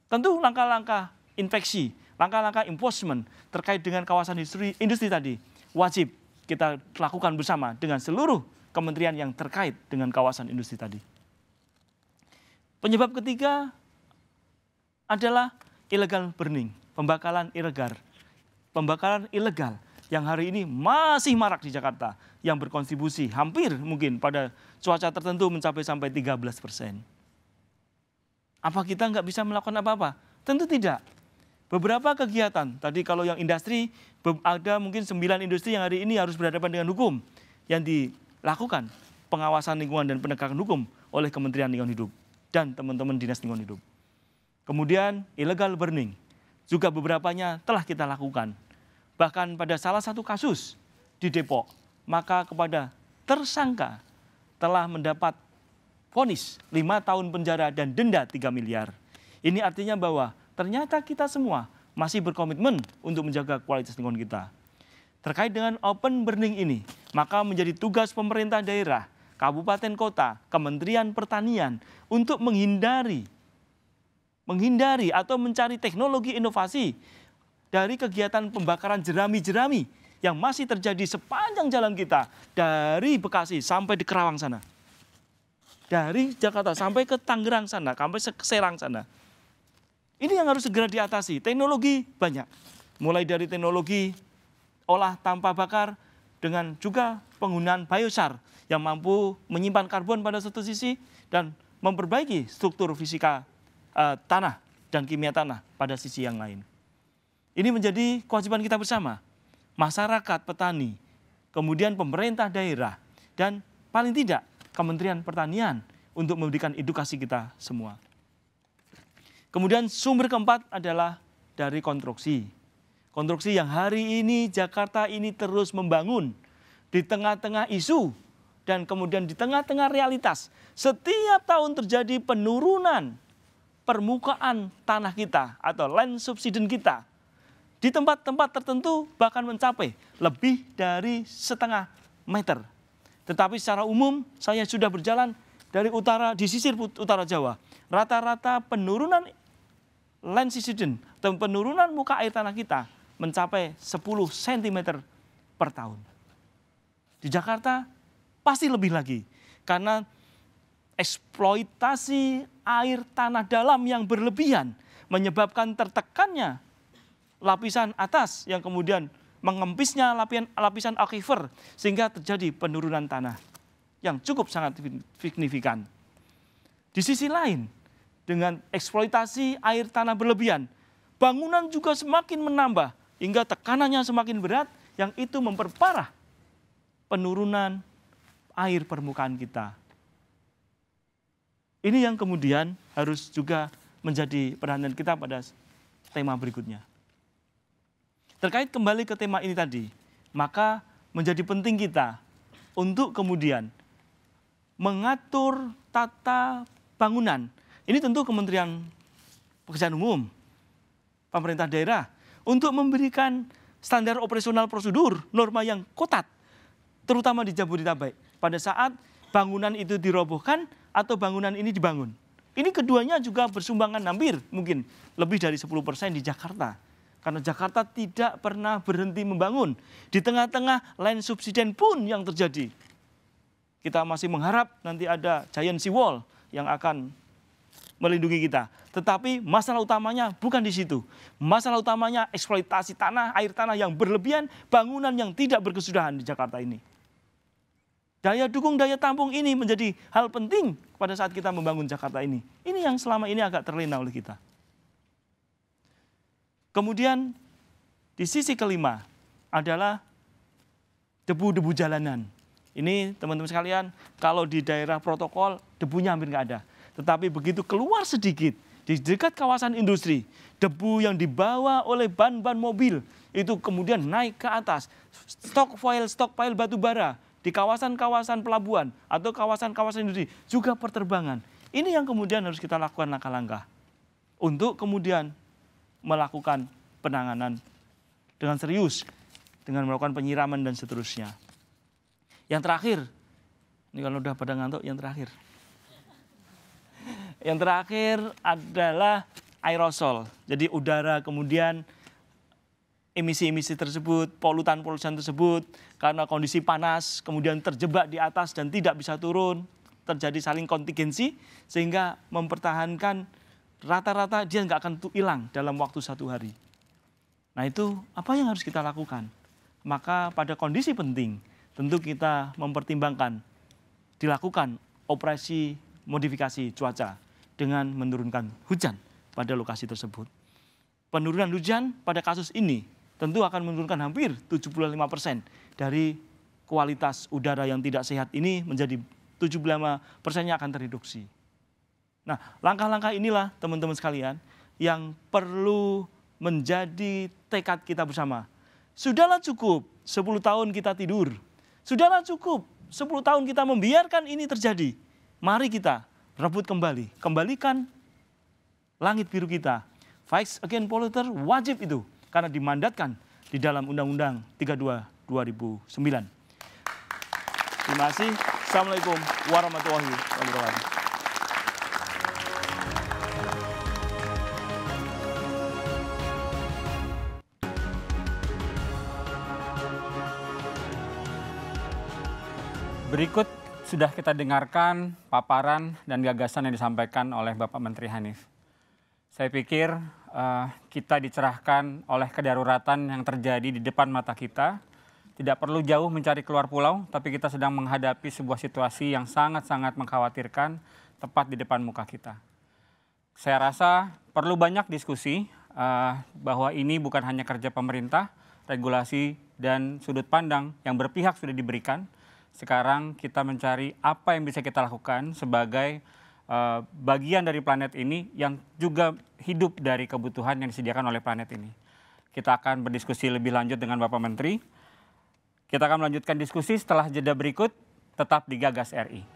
tentu langkah-langkah infeksi, langkah-langkah enforcement terkait dengan kawasan industri tadi wajib kita lakukan bersama dengan seluruh kementerian yang terkait dengan kawasan industri tadi. Penyebab ketiga adalah illegal burning, pembakaran ilegal yang hari ini masih marak di Jakarta yang berkontribusi hampir mungkin pada cuaca tertentu mencapai sampai 13%. Apa kita nggak bisa melakukan apa-apa? Tentu tidak. Beberapa kegiatan, tadi kalau yang industri, ada mungkin 9 industri yang hari ini harus berhadapan dengan hukum yang dilakukan pengawasan lingkungan dan penegakan hukum oleh Kementerian Lingkungan Hidup dan teman-teman Dinas Lingkungan Hidup. Kemudian illegal burning, juga beberapanya telah kita lakukan. Bahkan pada salah satu kasus di Depok, maka kepada tersangka telah mendapat vonis 5 tahun penjara dan denda 3 miliar. Ini artinya bahwa ternyata kita semua masih berkomitmen untuk menjaga kualitas lingkungan kita. Terkait dengan open burning ini, maka menjadi tugas pemerintah daerah, kabupaten kota, Kementerian Pertanian untuk menghindari atau mencari teknologi inovasi dari kegiatan pembakaran jerami-jerami yang masih terjadi sepanjang jalan kita dari Bekasi sampai di Kerawang sana. Dari Jakarta sampai ke Tangerang sana, sampai ke Serang sana. Ini yang harus segera diatasi. Teknologi banyak. Mulai dari teknologi olah tanpa bakar dengan juga penggunaan biochar yang mampu menyimpan karbon pada satu sisi dan memperbaiki struktur fisika tanah dan kimia tanah pada sisi yang lain. Ini menjadi kewajiban kita bersama. Masyarakat, petani, kemudian pemerintah daerah, dan paling tidak Kementerian Pertanian untuk memberikan edukasi kita semua. Kemudian sumber keempat adalah dari konstruksi. Konstruksi yang hari ini Jakarta ini terus membangun di tengah-tengah isu dan kemudian di tengah-tengah realitas. Setiap tahun terjadi penurunan permukaan tanah kita atau land subsidence kita. Di tempat-tempat tertentu bahkan mencapai lebih dari 0,5 meter. Tetapi secara umum saya sudah berjalan dari utara, di sisir utara Jawa. Rata-rata penurunan land subsidence atau penurunan muka air tanah kita mencapai 10 cm per tahun. Di Jakarta pasti lebih lagi. Karena eksploitasi air tanah dalam yang berlebihan menyebabkan tertekannya lapisan atas yang kemudian mengempisnya lapisan aquifer sehingga terjadi penurunan tanah yang cukup sangat signifikan. Di sisi lain, dengan eksploitasi air tanah berlebihan, bangunan juga semakin menambah hingga tekanannya semakin berat yang itu memperparah penurunan air permukaan kita. Ini yang kemudian harus juga menjadi perhatian kita pada tema berikutnya. Terkait kembali ke tema ini tadi, maka menjadi penting kita untuk kemudian mengatur tata bangunan. Ini tentu Kementerian Pekerjaan Umum, pemerintah daerah, untuk memberikan standar operasional prosedur, norma yang ketat, terutama di Jabodetabek, pada saat bangunan itu dirobohkan atau bangunan ini dibangun. Ini keduanya juga bersumbangan hampir mungkin lebih dari 10% di Jakarta. Karena Jakarta tidak pernah berhenti membangun. Di tengah-tengah land subsidence pun yang terjadi. Kita masih mengharap nanti ada giant seawall yang akan melindungi kita. Tetapi masalah utamanya bukan di situ. Masalah utamanya eksploitasi tanah, air tanah yang berlebihan, bangunan yang tidak berkesudahan di Jakarta ini. Daya dukung, daya tampung ini menjadi hal penting pada saat kita membangun Jakarta ini. Ini yang selama ini agak terlena oleh kita. Kemudian di sisi kelima adalah debu-debu jalanan. Ini teman-teman sekalian, kalau di daerah protokol debunya hampir nggak ada. Tetapi begitu keluar sedikit di dekat kawasan industri, debu yang dibawa oleh ban-ban mobil itu kemudian naik ke atas. Stockpile batu bara di kawasan-kawasan pelabuhan atau kawasan-kawasan industri juga perterbangan. Ini yang kemudian harus kita lakukan langkah-langkah untuk kemudian melakukan penanganan dengan serius, dengan melakukan penyiraman dan seterusnya. Yang terakhir, ini kalau udah pada ngantuk, yang terakhir. Yang terakhir adalah aerosol. Jadi udara kemudian emisi-emisi tersebut, polutan-polutan tersebut, karena kondisi panas, kemudian terjebak di atas dan tidak bisa turun, terjadi saling kontingensi, sehingga mempertahankan rata-rata dia nggak akan hilang dalam waktu 1 hari. Nah itu apa yang harus kita lakukan? Maka pada kondisi penting, tentu kita mempertimbangkan dilakukan operasi modifikasi cuaca dengan menurunkan hujan pada lokasi tersebut. Penurunan hujan pada kasus ini tentu akan menurunkan hampir 75% dari kualitas udara yang tidak sehat ini menjadi 75%-nya akan tereduksi. Nah, langkah-langkah inilah teman-teman sekalian yang perlu menjadi tekad kita bersama. Sudahlah cukup 10 tahun kita tidur. Sudahlah cukup 10 tahun kita membiarkan ini terjadi. Mari kita rebut kembali. Kembalikan langit biru kita. Fight Against Polluter wajib itu. Karena dimandatkan di dalam Undang-Undang 32 2009. Terima kasih. Assalamualaikum warahmatullahi wabarakatuh. Berikut sudah kita dengarkan paparan dan gagasan yang disampaikan oleh Bapak Menteri Hanif. Saya pikir kita dicerahkan oleh kedaruratan yang terjadi di depan mata kita. Tidak perlu jauh mencari keluar pulau, tapi kita sedang menghadapi sebuah situasi yang sangat-sangat mengkhawatirkan tepat di depan muka kita. Saya rasa perlu banyak diskusi bahwa ini bukan hanya kerja pemerintah, regulasi dan sudut pandang yang berpihak sudah diberikan. Sekarang kita mencari apa yang bisa kita lakukan sebagai bagian dari planet ini yang juga hidup dari kebutuhan yang disediakan oleh planet ini. Kita akan berdiskusi lebih lanjut dengan Bapak Menteri. Kita akan melanjutkan diskusi setelah jeda berikut, tetap di Gagas RI.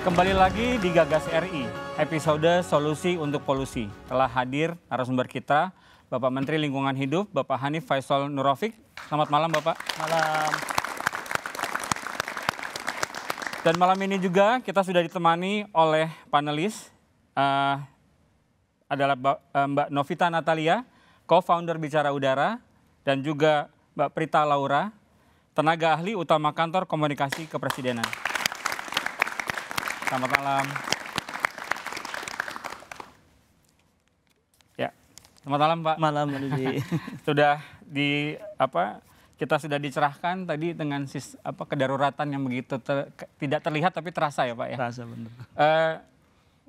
Kembali lagi di Gagas RI, episode Solusi untuk Polusi. Telah hadir narasumber kita, Bapak Menteri Lingkungan Hidup, Bapak Hanif Faisal Nurrafiq. Selamat malam, Bapak. Malam. Dan malam ini juga kita sudah ditemani oleh panelis, adalah Mbak Novita Natalia, co-founder Bicara Udara, dan juga Mbak Prita Laura, tenaga ahli utama Kantor Komunikasi Kepresidenan. Selamat malam. Ya, selamat malam Pak. Malam, Pak. Sudah kita sudah dicerahkan tadi dengan kedaruratan yang begitu tidak terlihat tapi terasa ya Pak ya. Terasa benar.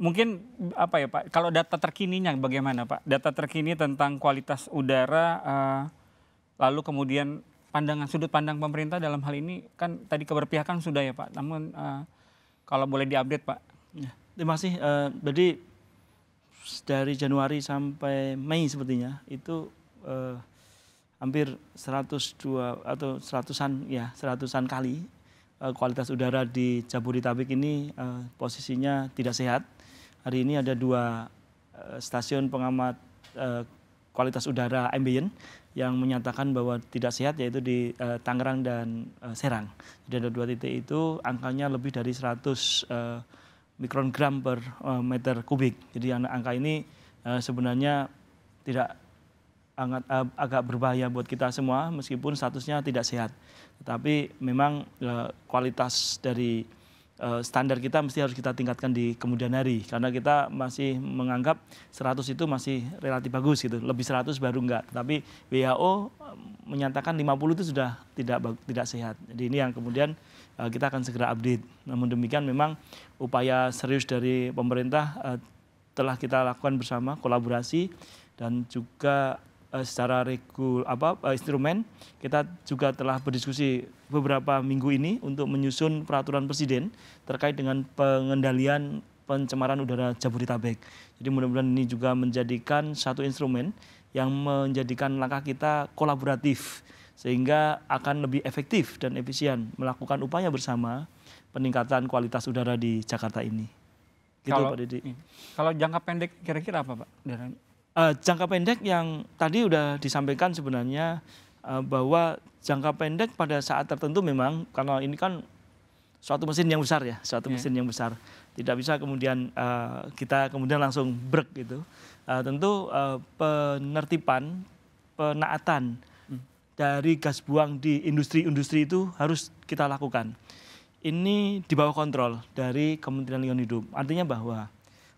Mungkin ya Pak, kalau data terkininya bagaimana Pak? Data terkini tentang kualitas udara, lalu kemudian sudut pandang pemerintah dalam hal ini kan tadi keberpihakan sudah ya Pak. Namun kalau boleh diupdate Pak. Ya, terima kasih. Jadi dari Januari sampai Mei sepertinya itu hampir 102 atau 100-an kali kualitas udara di Jabodetabek ini posisinya tidak sehat. Hari ini ada 2 stasiun pengamat kualitas udara ambient yang menyatakan bahwa tidak sehat, yaitu di Tangerang dan Serang. Jadi ada 2 titik itu angkanya lebih dari 100 mikrogram per meter kubik. Jadi angka ini sebenarnya tidak agak berbahaya buat kita semua meskipun statusnya tidak sehat. Tetapi memang kualitas dari standar kita mesti harus kita tingkatkan di kemudian hari, karena kita masih menganggap 100 itu masih relatif bagus gitu, lebih 100 baru enggak. Tapi WHO menyatakan 50 itu sudah tidak sehat. Jadi ini yang kemudian kita akan segera update. Namun demikian memang upaya serius dari pemerintah telah kita lakukan bersama, kolaborasi, dan juga secara instrumen kita juga telah berdiskusi beberapa minggu ini untuk menyusun peraturan presiden terkait dengan pengendalian pencemaran udara Jabodetabek. Jadi mudah-mudahan ini juga menjadikan satu instrumen yang menjadikan langkah kita kolaboratif sehingga akan lebih efektif dan efisien melakukan upaya bersama peningkatan kualitas udara di Jakarta ini. Gitu, Pak Didi. Kalau jangka pendek kira-kira apa, Pak? Jangka pendek yang tadi sudah disampaikan sebenarnya bahwa jangka pendek pada saat tertentu memang karena ini kan suatu mesin yang besar ya, mesin yang besar. Tidak bisa kemudian kita kemudian langsung brek gitu. Tentu penertiban, penaatan dari gas buang di industri-industri itu harus kita lakukan. Ini di bawah kontrol dari Kementerian Lingkungan Hidup. Artinya bahwa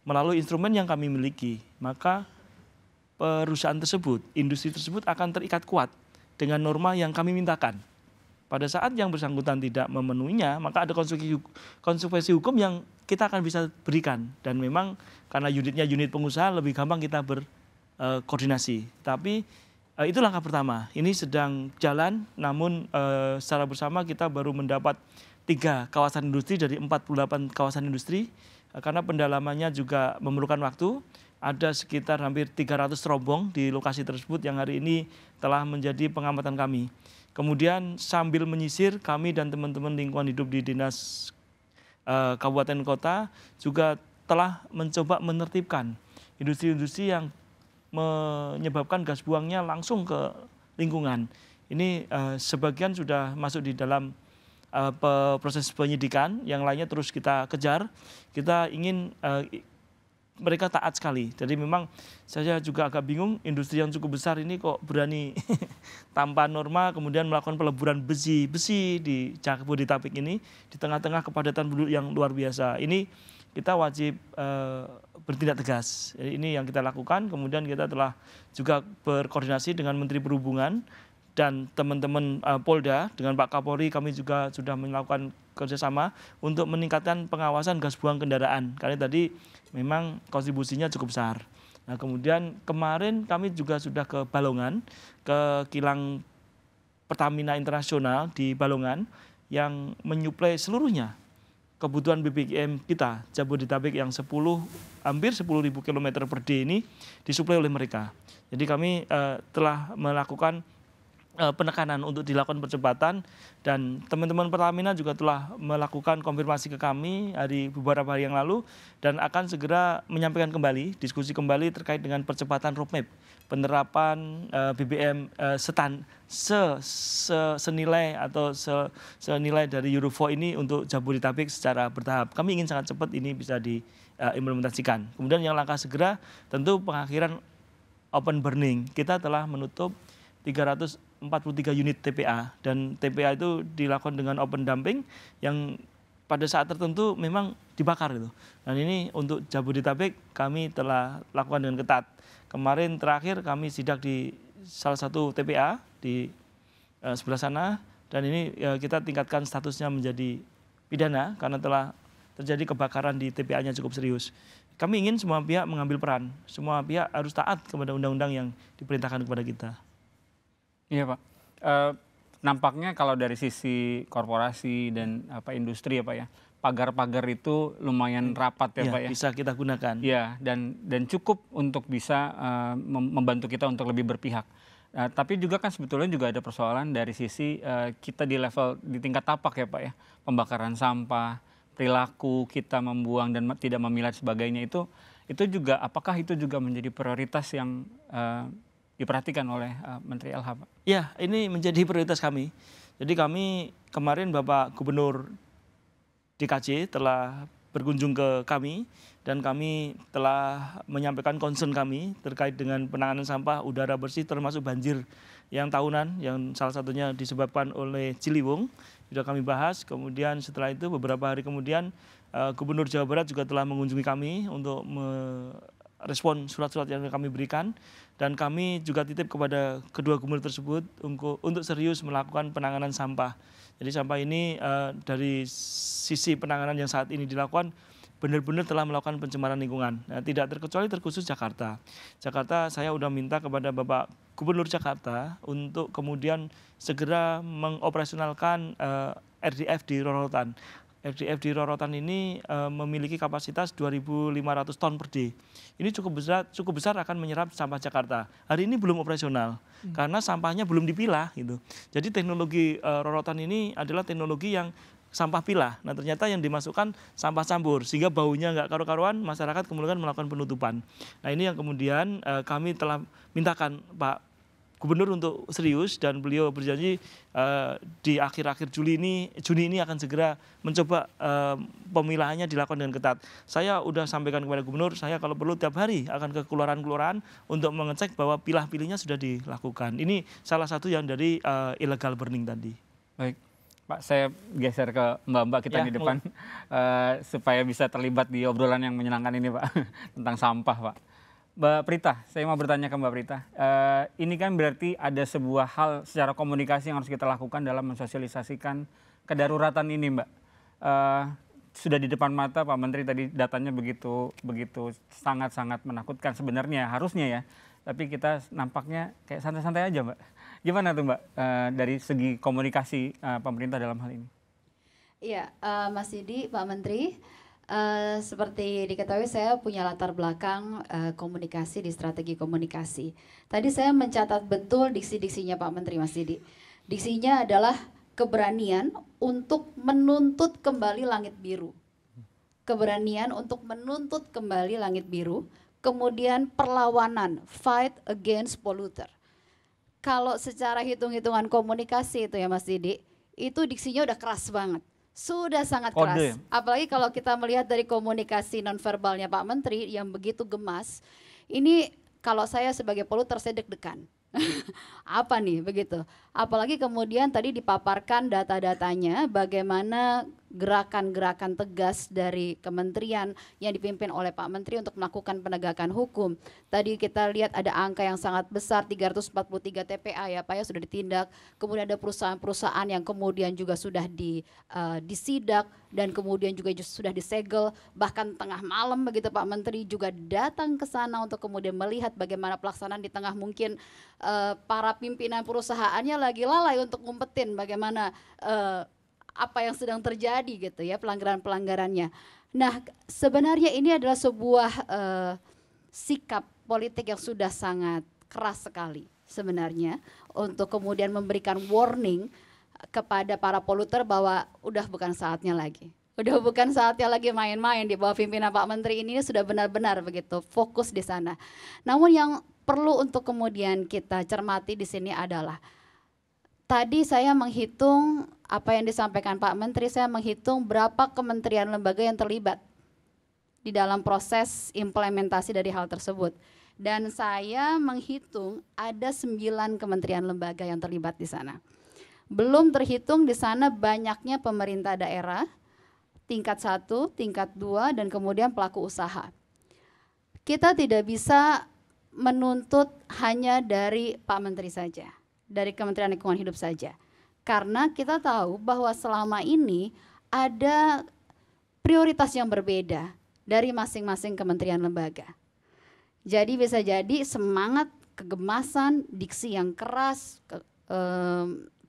melalui instrumen yang kami miliki, maka perusahaan tersebut, industri tersebut akan terikat kuat dengan norma yang kami mintakan. Pada saat yang bersangkutan tidak memenuhinya, maka ada konsekuensi hukum yang kita akan bisa berikan. Dan memang karena unitnya unit pengusaha lebih gampang kita berkoordinasi. Tapi itu langkah pertama. Ini sedang jalan, namun secara bersama kita baru mendapat 3 kawasan industri dari 48 kawasan industri. Karena pendalamannya juga memerlukan waktu. Ada sekitar hampir 300 terombong di lokasi tersebut yang hari ini telah menjadi pengamatan kami. Kemudian sambil menyisir, kami dan teman-teman lingkungan hidup di Dinas Kabupaten Kota juga telah mencoba menertibkan industri-industri yang menyebabkan gas buangnya langsung ke lingkungan. Ini sebagian sudah masuk di dalam proses penyidikan, yang lainnya terus kita kejar. Kita ingin mereka taat sekali. Jadi memang saya juga agak bingung, industri yang cukup besar ini kok berani tanpa norma kemudian melakukan peleburan besi di Jabodetabek ini di tengah-tengah kepadatan penduduk yang luar biasa. Ini kita wajib bertindak tegas. Jadi ini yang kita lakukan. Kemudian kita telah juga berkoordinasi dengan Menteri Perhubungan dan teman-teman Polda, dengan Pak Kapolri kami juga sudah melakukan kerjasama untuk meningkatkan pengawasan gas buang kendaraan. Karena tadi memang kontribusinya cukup besar. Nah, kemudian kemarin kami juga sudah ke Balongan, ke kilang Pertamina Internasional di Balongan yang menyuplai seluruhnya kebutuhan BBM kita, Jabodetabek yang hampir 10.000 km per day ini disuplai oleh mereka. Jadi kami telah melakukan penekanan untuk dilakukan percepatan, dan teman-teman Pertamina juga telah melakukan konfirmasi ke kami beberapa hari yang lalu dan akan segera menyampaikan kembali, diskusi kembali terkait dengan percepatan roadmap penerapan BBM senilai atau senilai dari Euro 4 ini untuk Jabodetabek secara bertahap. Kami ingin sangat cepat ini bisa diimplementasikan. Kemudian yang langkah segera tentu pengakhiran open burning. Kita telah menutup 343 unit TPA, dan TPA itu dilakukan dengan open dumping yang pada saat tertentu memang dibakar gitu. Dan ini untuk Jabodetabek kami telah lakukan dengan ketat. Kemarin terakhir kami sidak di salah satu TPA di sebelah sana, dan ini kita tingkatkan statusnya menjadi pidana karena telah terjadi kebakaran di TPA-nya cukup serius. Kami ingin semua pihak mengambil peran, semua pihak harus taat kepada undang-undang yang diperintahkan kepada kita. Iya, Pak. Nampaknya kalau dari sisi korporasi dan industri ya Pak ya, pagar-pagar itu lumayan rapat ya Pak ya. Bisa kita gunakan. Iya, dan cukup untuk bisa membantu kita untuk lebih berpihak. Tapi juga kan sebetulnya juga ada persoalan dari sisi kita di tingkat tapak ya Pak ya, pembakaran sampah, perilaku kita membuang dan tidak memilah sebagainya itu juga, apakah itu juga menjadi prioritas yang diperhatikan oleh Menteri LH, Pak? Ya, ini menjadi prioritas kami. Jadi kami kemarin Bapak Gubernur DKJ telah berkunjung ke kami, dan kami telah menyampaikan concern kami terkait dengan penanganan sampah udara bersih termasuk banjir yang tahunan, yang salah satunya disebabkan oleh Ciliwung, sudah kami bahas. Kemudian setelah itu beberapa hari kemudian Gubernur Jawa Barat juga telah mengunjungi kami untuk merespon surat-surat yang kami berikan, dan kami juga titip kepada kedua gubernur tersebut untuk serius melakukan penanganan sampah. Jadi sampah ini dari sisi penanganan yang saat ini dilakukan benar-benar telah melakukan pencemaran lingkungan. Nah, tidak terkhusus Jakarta. Jakarta saya sudah minta kepada Bapak Gubernur Jakarta untuk kemudian segera mengoperasionalkan RDF di Rorotan. RDF di Rorotan ini memiliki kapasitas 2.500 ton per day. Ini cukup besar akan menyerap sampah Jakarta. Hari ini belum operasional karena sampahnya belum dipilah gitu. Jadi teknologi Rorotan ini adalah teknologi yang sampah pilah. Nah, ternyata yang dimasukkan sampah campur sehingga baunya nggak karu-karuan, masyarakat kemudian melakukan penutupan. Nah, ini yang kemudian kami telah mintakan Pak Gubernur untuk serius, dan beliau berjanji di akhir-akhir Juni ini akan segera mencoba pemilahannya dilakukan dengan ketat. Saya sudah sampaikan kepada Gubernur, saya kalau perlu tiap hari akan ke kelurahan-kelurahan untuk mengecek bahwa pilah-pilihnya sudah dilakukan. Ini salah satu yang dari illegal burning tadi. Baik, Pak, saya geser ke Mbak-mbak kita di depan supaya bisa terlibat di obrolan yang menyenangkan ini, Pak, tentang sampah, Pak. Mbak Prita, saya mau bertanya ke Mbak Prita. Ini kan berarti ada sebuah hal secara komunikasi yang harus kita lakukan dalam mensosialisasikan kedaruratan ini, Mbak. Sudah di depan mata Pak Menteri tadi datanya begitu sangat-sangat menakutkan sebenarnya, harusnya ya. Tapi kita nampaknya kayak santai-santai aja, Mbak. Gimana tuh, Mbak, dari segi komunikasi pemerintah dalam hal ini? Iya, Mas Didi, Pak Menteri, seperti diketahui saya punya latar belakang komunikasi di strategi komunikasi. Tadi saya mencatat betul diksi-diksinya Pak Menteri, Mas Didi. Diksinya adalah keberanian untuk menuntut kembali langit biru. Keberanian untuk menuntut kembali langit biru. Kemudian perlawanan, fight against polluter. Kalau secara hitung-hitungan komunikasi itu ya Mas Didi, itu diksinya udah keras banget. Sudah sangat keras. Apalagi kalau kita melihat dari komunikasi nonverbalnya Pak Menteri yang begitu gemas. Ini kalau saya sebagai polluter saya deg-degan. Apa nih begitu. Apalagi kemudian tadi dipaparkan data-datanya bagaimana gerakan-gerakan tegas dari kementerian yang dipimpin oleh Pak Menteri untuk melakukan penegakan hukum. Tadi kita lihat ada angka yang sangat besar, 343 TPA ya Pak ya sudah ditindak. Kemudian ada perusahaan-perusahaan yang kemudian juga sudah disidak dan kemudian juga sudah disegel. Bahkan tengah malam begitu Pak Menteri juga datang ke sana untuk kemudian melihat bagaimana pelaksanaan di tengah mungkin para pimpinan perusahaannya lagi lalai untuk ngumpetin bagaimana apa yang sedang terjadi gitu ya, pelanggaran-pelanggarannya. Nah, sebenarnya ini adalah sebuah sikap politik yang sudah sangat keras sekali sebenarnya untuk kemudian memberikan warning kepada para poluter bahwa udah bukan saatnya lagi. Udah bukan saatnya lagi main-main di bawah pimpinan Pak Menteri ini sudah benar-benar begitu fokus di sana. Namun yang perlu untuk kemudian kita cermati di sini adalah tadi saya menghitung apa yang disampaikan Pak Menteri, saya menghitung berapa kementerian lembaga yang terlibat di dalam proses implementasi dari hal tersebut. Dan saya menghitung ada 9 kementerian lembaga yang terlibat di sana. Belum terhitung di sana banyaknya pemerintah daerah, tingkat 1, tingkat 2, dan kemudian pelaku usaha. Kita tidak bisa menuntut hanya dari Pak Menteri saja, dari Kementerian Lingkungan Hidup saja. Karena kita tahu bahwa selama ini ada prioritas yang berbeda dari masing-masing kementerian lembaga. Jadi bisa jadi semangat, kegemasan, diksi yang keras,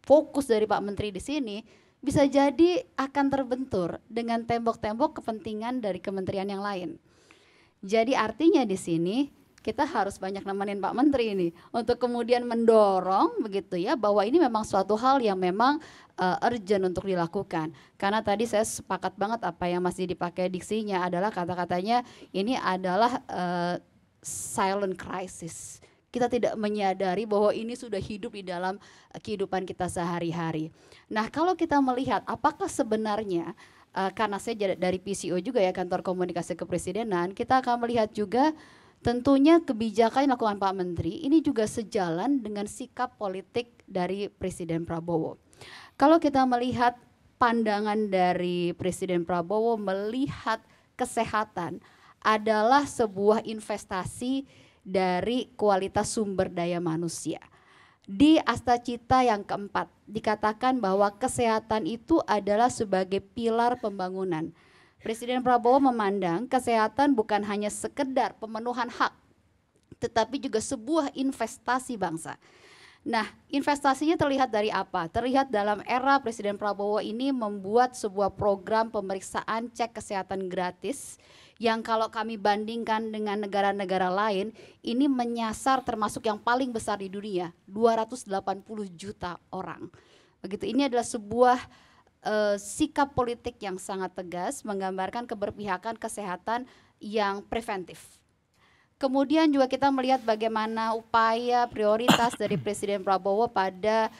fokus dari Pak Menteri di sini bisa jadi akan terbentur dengan tembok-tembok kepentingan dari kementerian yang lain. Jadi artinya di sini kita harus banyak nemenin Pak Menteri ini untuk kemudian mendorong begitu ya bahwa ini memang suatu hal yang memang urgent untuk dilakukan. Karena tadi saya sepakat banget apa yang masih dipakai diksinya adalah kata-katanya ini adalah silent crisis. Kita tidak menyadari bahwa ini sudah hidup di dalam kehidupan kita sehari-hari. Nah, kalau kita melihat apakah sebenarnya karena saya dari PCO juga ya, Kantor Komunikasi Kepresidenan, kita akan melihat juga Tentunya kebijakan yang dilakukan Pak Menteri ini juga sejalan dengan sikap politik dari Presiden Prabowo. Kalau kita melihat pandangan dari Presiden Prabowo melihat kesehatan adalah sebuah investasi dari kualitas sumber daya manusia. Di Astacita yang keempat dikatakan bahwa kesehatan itu adalah sebagai pilar pembangunan. Presiden Prabowo memandang kesehatan bukan hanya sekedar pemenuhan hak, tetapi juga sebuah investasi bangsa. Nah, investasinya terlihat dari apa? Terlihat dalam era Presiden Prabowo ini membuat sebuah program pemeriksaan cek kesehatan gratis yang kalau kami bandingkan dengan negara-negara lain, ini menyasar termasuk yang paling besar di dunia, 280 juta orang. Begitu, ini adalah sebuah sikap politik yang sangat tegas menggambarkan keberpihakan kesehatan yang preventif. Kemudian juga kita melihat bagaimana upaya prioritas dari Presiden Prabowo pada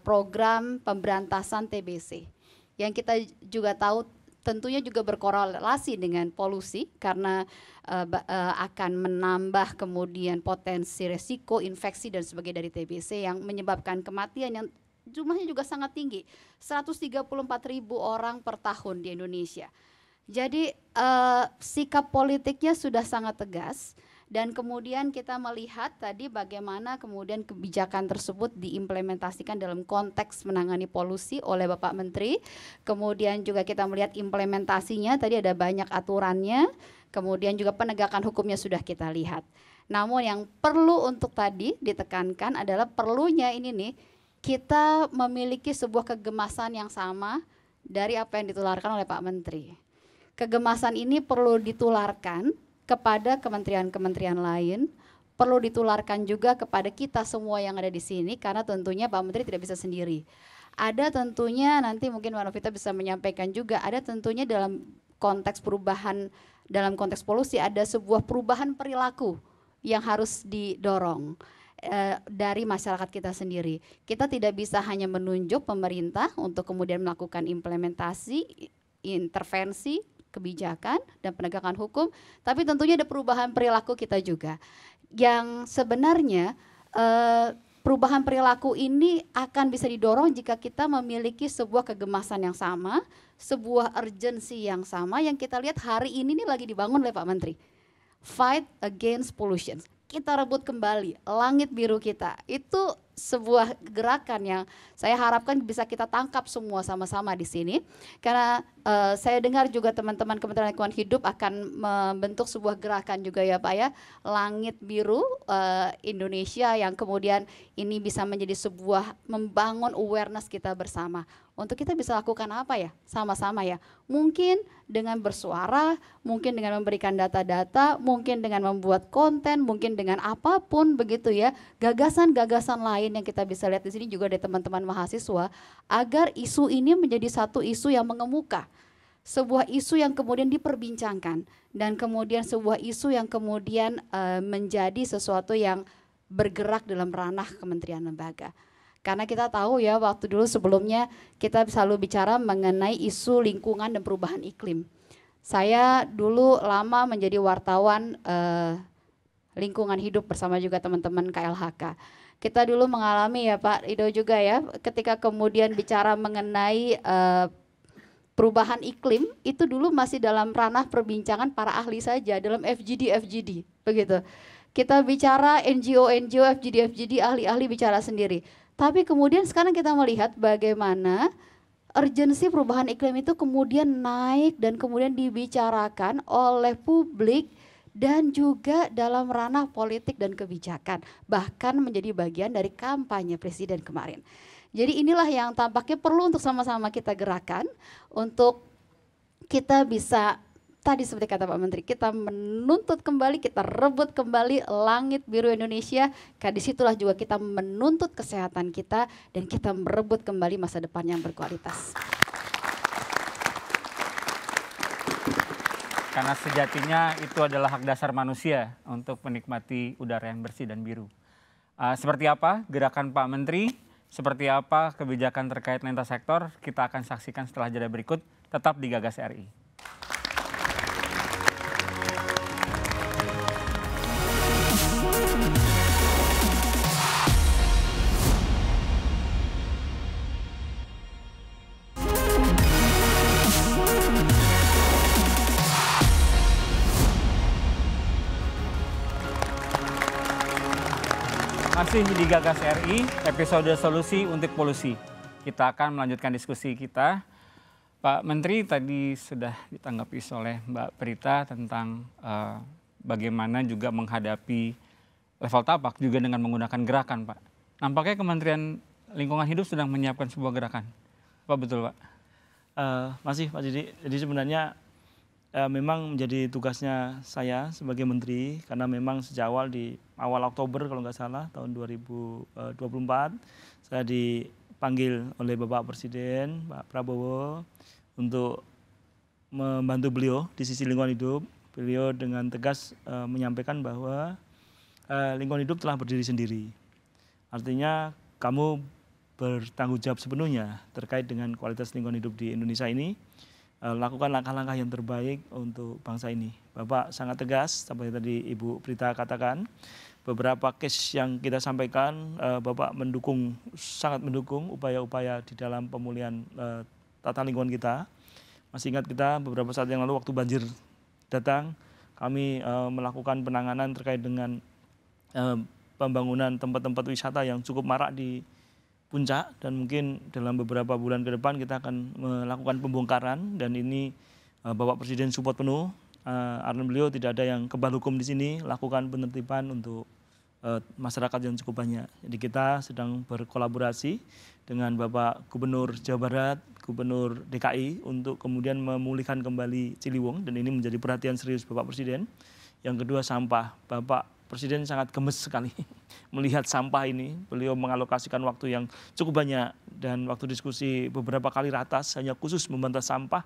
program pemberantasan TBC. Yang kita juga tahu tentunya juga berkorelasi dengan polusi karena akan menambah kemudian potensi resiko infeksi dan sebagainya dari TBC yang menyebabkan kematian yang jumlahnya juga sangat tinggi, 134.000 orang per tahun di Indonesia. Jadi sikap politiknya sudah sangat tegas. Dan kemudian kita melihat tadi bagaimana kemudian kebijakan tersebut diimplementasikan dalam konteks menangani polusi oleh Bapak Menteri. Kemudian juga kita melihat implementasinya, tadi ada banyak aturannya, kemudian juga penegakan hukumnya sudah kita lihat. Namun yang perlu untuk tadi ditekankan adalah perlunya ini nih, kita memiliki sebuah kegemasan yang sama dari apa yang ditularkan oleh Pak Menteri. Kegemasan ini perlu ditularkan kepada kementerian-kementerian lain, perlu ditularkan juga kepada kita semua yang ada di sini, karena tentunya Pak Menteri tidak bisa sendiri. Ada tentunya nanti mungkin Mbak Novita bisa menyampaikan juga, ada tentunya dalam konteks perubahan, dalam konteks polusi ada sebuah perubahan perilaku yang harus didorong dari masyarakat kita sendiri. Kita tidak bisa hanya menunjuk pemerintah untuk kemudian melakukan implementasi, intervensi, kebijakan dan penegakan hukum, tapi tentunya ada perubahan perilaku kita juga. Yang sebenarnya perubahan perilaku ini akan bisa didorong jika kita memiliki sebuah kegemasan yang sama, sebuah urgensi yang sama yang kita lihat hari ini nih lagi dibangun oleh Pak Menteri. Fight against pollution. Kita rebut kembali langit biru kita. Itu sebuah gerakan yang saya harapkan bisa kita tangkap semua sama-sama di sini. Karena saya dengar juga teman-teman Kementerian Lingkungan Hidup akan membentuk sebuah gerakan juga ya Pak ya. Langit biru Indonesia yang kemudian ini bisa menjadi sebuah membangun awareness kita bersama. Untuk kita bisa lakukan apa ya? Sama-sama ya. Mungkin dengan bersuara, mungkin dengan memberikan data-data, mungkin dengan membuat konten, mungkin dengan apapun begitu ya. Gagasan-gagasan lain yang kita bisa lihat di sini juga dari teman-teman mahasiswa agar isu ini menjadi satu isu yang mengemuka. Sebuah isu yang kemudian diperbincangkan dan kemudian sebuah isu yang kemudian menjadi sesuatu yang bergerak dalam ranah kementerian lembaga. Karena kita tahu ya waktu dulu sebelumnya kita selalu bicara mengenai isu lingkungan dan perubahan iklim. Saya dulu lama menjadi wartawan lingkungan hidup bersama juga teman-teman KLHK. Kita dulu mengalami ya Pak Ido juga ya ketika kemudian bicara mengenai perubahan iklim itu dulu masih dalam ranah perbincangan para ahli saja dalam FGD begitu. Kita bicara NGO, FGD, ahli-ahli bicara sendiri. Tapi kemudian sekarang kita melihat bagaimana urgensi perubahan iklim itu kemudian naik dan kemudian dibicarakan oleh publik dan juga dalam ranah politik dan kebijakan. Bahkan menjadi bagian dari kampanye presiden kemarin. Jadi inilah yang tampaknya perlu untuk sama-sama kita gerakan untuk kita bisa tadi seperti kata Pak Menteri, kita menuntut kembali, kita rebut kembali langit biru Indonesia, karena disitulah juga kita menuntut kesehatan kita dan kita merebut kembali masa depan yang berkualitas. Karena sejatinya itu adalah hak dasar manusia untuk menikmati udara yang bersih dan biru. Seperti apa gerakan Pak Menteri, seperti apa kebijakan terkait lintas sektor, kita akan saksikan setelah jeda berikut, tetap di Gagas RI. Masih di Gagas RI, episode Solusi untuk Polusi. Kita akan melanjutkan diskusi kita. Pak Menteri tadi sudah ditanggapi oleh Mbak Prita tentang bagaimana juga menghadapi level tapak juga dengan menggunakan gerakan, Pak. Nampaknya Kementerian Lingkungan Hidup sedang menyiapkan sebuah gerakan. Apa betul, Pak? Masih, Pak Didi. Jadi sebenarnya memang menjadi tugasnya saya sebagai menteri, karena memang sejak awal di awal Oktober kalau nggak salah tahun 2024 saya dipanggil oleh Bapak Presiden Pak Prabowo untuk membantu beliau di sisi lingkungan hidup. Beliau dengan tegas menyampaikan bahwa lingkungan hidup telah berdiri sendiri. Artinya kamu bertanggung jawab sepenuhnya terkait dengan kualitas lingkungan hidup di Indonesia ini. Lakukan langkah-langkah yang terbaik untuk bangsa ini. Bapak sangat tegas, seperti tadi Ibu Prita katakan, beberapa case yang kita sampaikan, Bapak sangat mendukung upaya-upaya di dalam pemulihan tata lingkungan kita. Masih ingat kita beberapa saat yang lalu waktu banjir datang, kami melakukan penanganan terkait dengan pembangunan tempat-tempat wisata yang cukup marak di Puncak, dan mungkin dalam beberapa bulan ke depan kita akan melakukan pembongkaran, dan ini Bapak Presiden support penuh. Karena beliau tidak ada yang kebal hukum di sini, lakukan penertiban untuk masyarakat yang cukup banyak. Jadi kita sedang berkolaborasi dengan Bapak Gubernur Jawa Barat, Gubernur DKI untuk kemudian memulihkan kembali Ciliwung, dan ini menjadi perhatian serius Bapak Presiden. Yang kedua, sampah. Bapak Presiden sangat gemes sekali melihat sampah ini. Beliau mengalokasikan waktu yang cukup banyak, dan waktu diskusi beberapa kali ratas hanya khusus membantah sampah,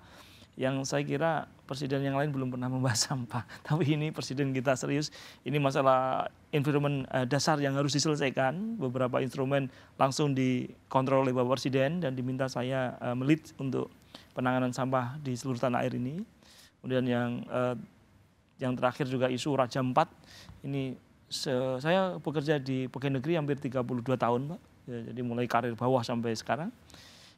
yang saya kira presiden yang lain belum pernah membahas sampah. Tapi ini presiden kita serius, ini masalah environment dasar yang harus diselesaikan. Beberapa instrumen langsung dikontrol oleh Bapak Presiden, dan diminta saya melit untuk penanganan sampah di seluruh tanah air ini. Kemudian yang terakhir juga isu Raja 4. Ini saya bekerja di pegawai negeri hampir 32 tahun, Pak. Ya, jadi mulai karir bawah sampai sekarang.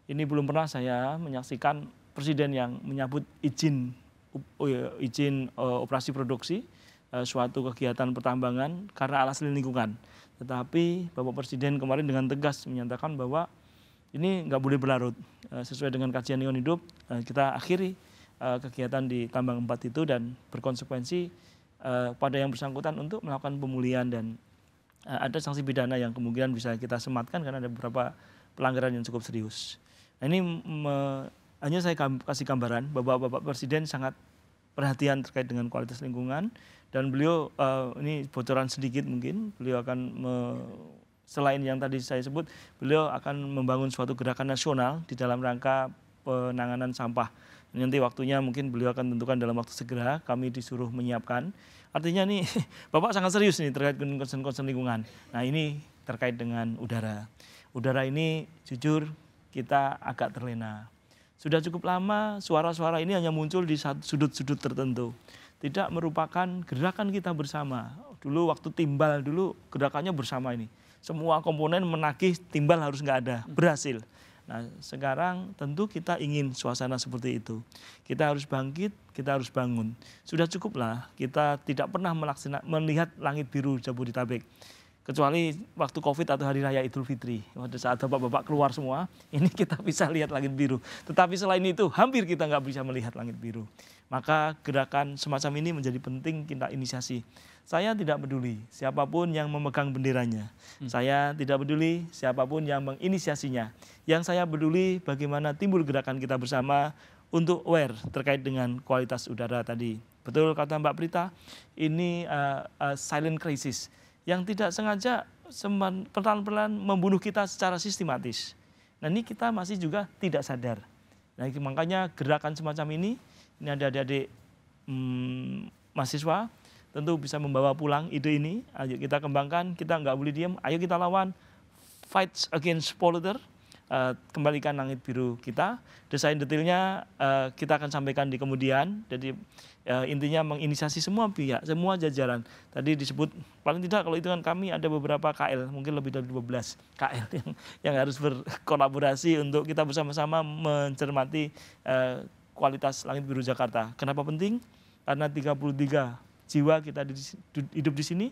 Ini belum pernah saya menyaksikan presiden yang menyambut izin operasi produksi suatu kegiatan pertambangan karena alasan lingkungan. Tetapi Bapak Presiden kemarin dengan tegas menyatakan bahwa ini nggak boleh berlarut. Sesuai dengan kajian lingkungan hidup, kita akhiri kegiatan di tambang 4 itu, dan berkonsekuensi pada yang bersangkutan untuk melakukan pemulihan, dan ada sanksi pidana yang kemungkinan bisa kita sematkan karena ada beberapa pelanggaran yang cukup serius. Nah, ini hanya saya kasih gambaran bahwa Bapak Presiden sangat perhatian terkait dengan kualitas lingkungan, dan beliau ini bocoran sedikit mungkin, beliau akan selain yang tadi saya sebut, beliau akan membangun suatu gerakan nasional di dalam rangka penanganan sampah. Nanti waktunya mungkin beliau akan tentukan dalam waktu segera, kami disuruh menyiapkan. Artinya nih Bapak sangat serius nih terkait dengan concern lingkungan. Nah, ini terkait dengan udara. Udara ini jujur kita agak terlena. Sudah cukup lama suara-suara ini hanya muncul di sudut-sudut tertentu. Tidak merupakan gerakan kita bersama. Dulu waktu timbal dulu gerakannya bersama ini. Semua komponen menagih timbal harus nggak ada, berhasil. Nah, sekarang tentu kita ingin suasana seperti itu. Kita harus bangkit, kita harus bangun. Sudah cukuplah kita tidak pernah melihat langit biru Jabodetabek. Kecuali waktu Covid atau Hari Raya Idul Fitri. Pada saat bapak-bapak keluar semua, ini kita bisa lihat langit biru. Tetapi selain itu, hampir kita nggak bisa melihat langit biru. Maka gerakan semacam ini menjadi penting kita inisiasi. Saya tidak peduli siapapun yang memegang benderanya. Saya tidak peduli siapapun yang menginisiasinya. Yang saya peduli bagaimana timbul gerakan kita bersama untuk aware terkait dengan kualitas udara tadi. Betul kata Mbak Prita, ini silent crisis yang tidak sengaja pelan-pelan membunuh kita secara sistematis. Nah, ini kita masih juga tidak sadar. Nah, makanya gerakan semacam ini ada adik-adik mahasiswa tentu bisa membawa pulang ide ini. Ayo kita kembangkan, kita nggak boleh diam, ayo kita lawan, fight against polluter, kembalikan langit biru kita. Desain detailnya kita akan sampaikan di kemudian. Jadi intinya menginisiasi semua pihak, semua jajaran. Tadi disebut paling tidak kalau itu kan kami ada beberapa KL, mungkin lebih dari 12 KL yang harus berkolaborasi untuk kita bersama-sama mencermati kualitas langit biru Jakarta. Kenapa penting? Karena 33 jiwa kita hidup di sini.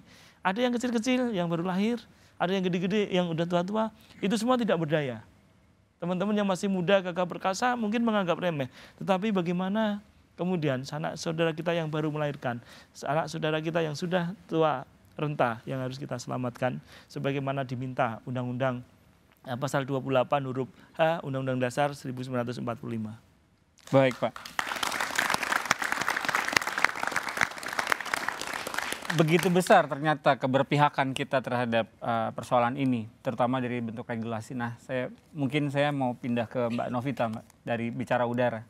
Ada yang kecil-kecil yang baru lahir, ada yang gede-gede, yang udah tua-tua, itu semua tidak berdaya. Teman-teman yang masih muda, gagah perkasa mungkin menganggap remeh. Tetapi bagaimana kemudian sanak saudara kita yang baru melahirkan, sanak saudara kita yang sudah tua, renta, yang harus kita selamatkan. Sebagaimana diminta Undang-Undang Pasal 28 huruf H Undang-Undang Dasar 1945. Baik, Pak. Begitu besar ternyata keberpihakan kita terhadap persoalan ini, terutama dari bentuk regulasi. Nah, mungkin saya mau pindah ke Mbak Novita, Mbak, dari Bicara Udara.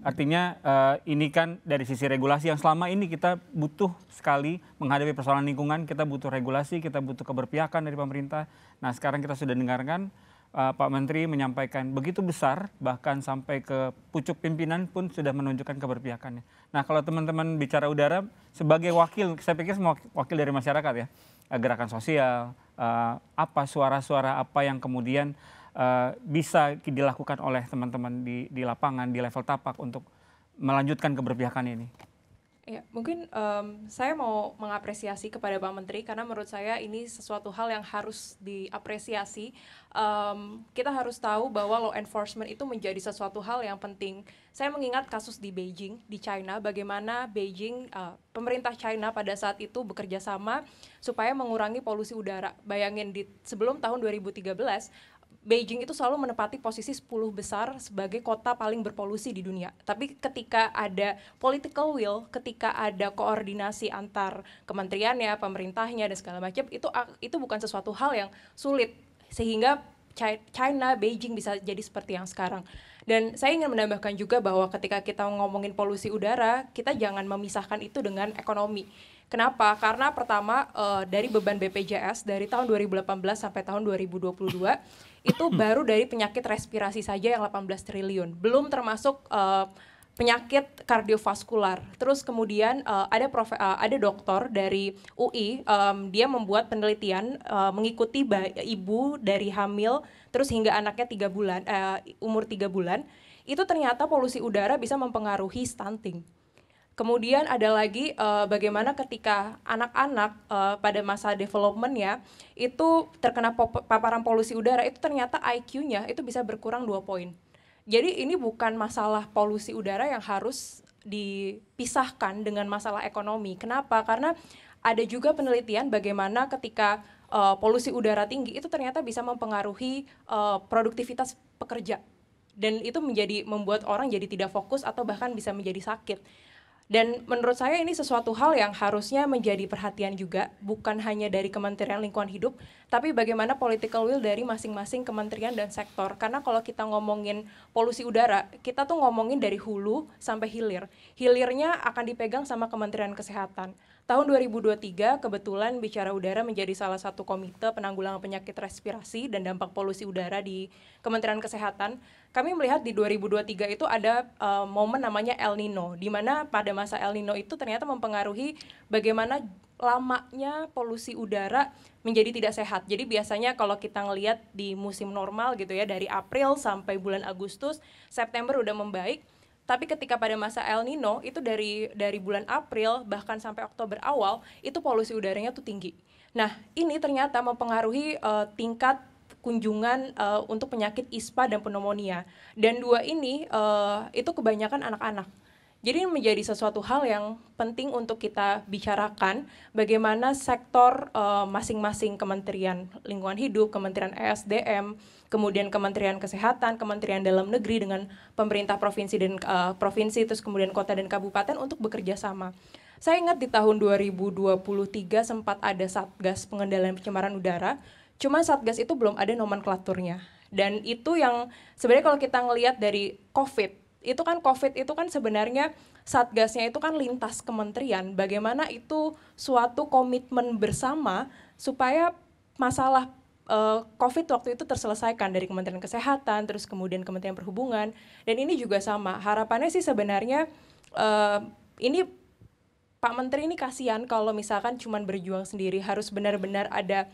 Artinya ini kan dari sisi regulasi yang selama ini kita butuh sekali menghadapi persoalan lingkungan, kita butuh regulasi, kita butuh keberpihakan dari pemerintah. Nah, sekarang kita sudah dengarkan Pak Menteri menyampaikan begitu besar, bahkan sampai ke pucuk pimpinan pun sudah menunjukkan keberpihakannya. Nah, kalau teman-teman Bicara Udara sebagai wakil, saya pikir semua wakil dari masyarakat ya, gerakan sosial, apa suara-suara apa yang kemudian bisa dilakukan oleh teman-teman di lapangan, di level tapak untuk melanjutkan keberpihakan ini? Ya, mungkin saya mau mengapresiasi kepada Pak Menteri karena menurut saya ini sesuatu hal yang harus diapresiasi. Kita harus tahu bahwa law enforcement itu menjadi sesuatu hal yang penting. Saya mengingat kasus di Beijing, di China, bagaimana Beijing, pemerintah China pada saat itu bekerja sama supaya mengurangi polusi udara. Bayangin sebelum tahun 2013, Beijing itu selalu menempati posisi 10 besar sebagai kota paling berpolusi di dunia. Tapi ketika ada political will, ketika ada koordinasi antar kementeriannya, pemerintahnya dan segala macam, itu bukan sesuatu hal yang sulit sehingga China, Beijing bisa jadi seperti yang sekarang. Dan saya ingin menambahkan juga bahwa ketika kita ngomongin polusi udara, kita jangan memisahkan itu dengan ekonomi. Kenapa? Karena pertama dari beban BPJS dari tahun 2018 sampai tahun 2022 itu baru dari penyakit respirasi saja yang 18 triliun. Belum termasuk penyakit kardiovaskular. Terus kemudian ada dokter dari UI, dia membuat penelitian mengikuti ibu dari hamil terus hingga anaknya umur 3 bulan, itu ternyata polusi udara bisa mempengaruhi stunting. Kemudian ada lagi bagaimana ketika anak-anak pada masa development-nya itu terkena paparan polusi udara, itu ternyata IQ-nya itu bisa berkurang 2 poin. Jadi ini bukan masalah polusi udara yang harus dipisahkan dengan masalah ekonomi. Kenapa? Karena ada juga penelitian bagaimana ketika polusi udara tinggi itu ternyata bisa mempengaruhi produktivitas pekerja. Dan itu membuat orang jadi tidak fokus atau bahkan bisa menjadi sakit. Dan menurut saya ini sesuatu hal yang harusnya menjadi perhatian juga, bukan hanya dari Kementerian Lingkungan Hidup, tapi bagaimana political will dari masing-masing kementerian dan sektor. Karena kalau kita ngomongin polusi udara, kita tuh ngomongin dari hulu sampai hilir. Hilirnya akan dipegang sama Kementerian Kesehatan. Tahun 2023 kebetulan Bicara Udara menjadi salah satu komite penanggulangan penyakit respirasi dan dampak polusi udara di Kementerian Kesehatan. Kami melihat di 2023 itu ada momen namanya El Nino, di mana pada masa El Nino itu ternyata mempengaruhi bagaimana lamanya polusi udara menjadi tidak sehat. Jadi biasanya kalau kita ngelihat di musim normal gitu ya, dari April sampai bulan Agustus, September udah membaik. Tapi ketika pada masa El Nino itu dari bulan April bahkan sampai Oktober awal itu polusi udaranya tuh tinggi. Nah ini ternyata mempengaruhi tingkat kunjungan untuk penyakit ISPA dan pneumonia. Dan dua ini itu kebanyakan anak-anak. Jadi menjadi sesuatu hal yang penting untuk kita bicarakan bagaimana sektor masing-masing Kementerian Lingkungan Hidup, Kementerian ESDM, kemudian Kementerian Kesehatan, Kementerian Dalam Negeri dengan pemerintah provinsi dan provinsi, terus kemudian kota dan kabupaten untuk bekerja sama. Saya ingat di tahun 2023 sempat ada Satgas Pengendalian Pencemaran Udara, cuma Satgas itu belum ada nomenklaturnya. Dan itu yang sebenarnya kalau kita ngelihat dari COVID itu kan sebenarnya Satgasnya itu kan lintas kementerian, bagaimana itu suatu komitmen bersama supaya masalah COVID waktu itu terselesaikan dari Kementerian Kesehatan, terus kemudian Kementerian Perhubungan, dan ini juga sama. Harapannya sih sebenarnya ini Pak Menteri ini kasihan kalau misalkan cuma berjuang sendiri, harus benar-benar ada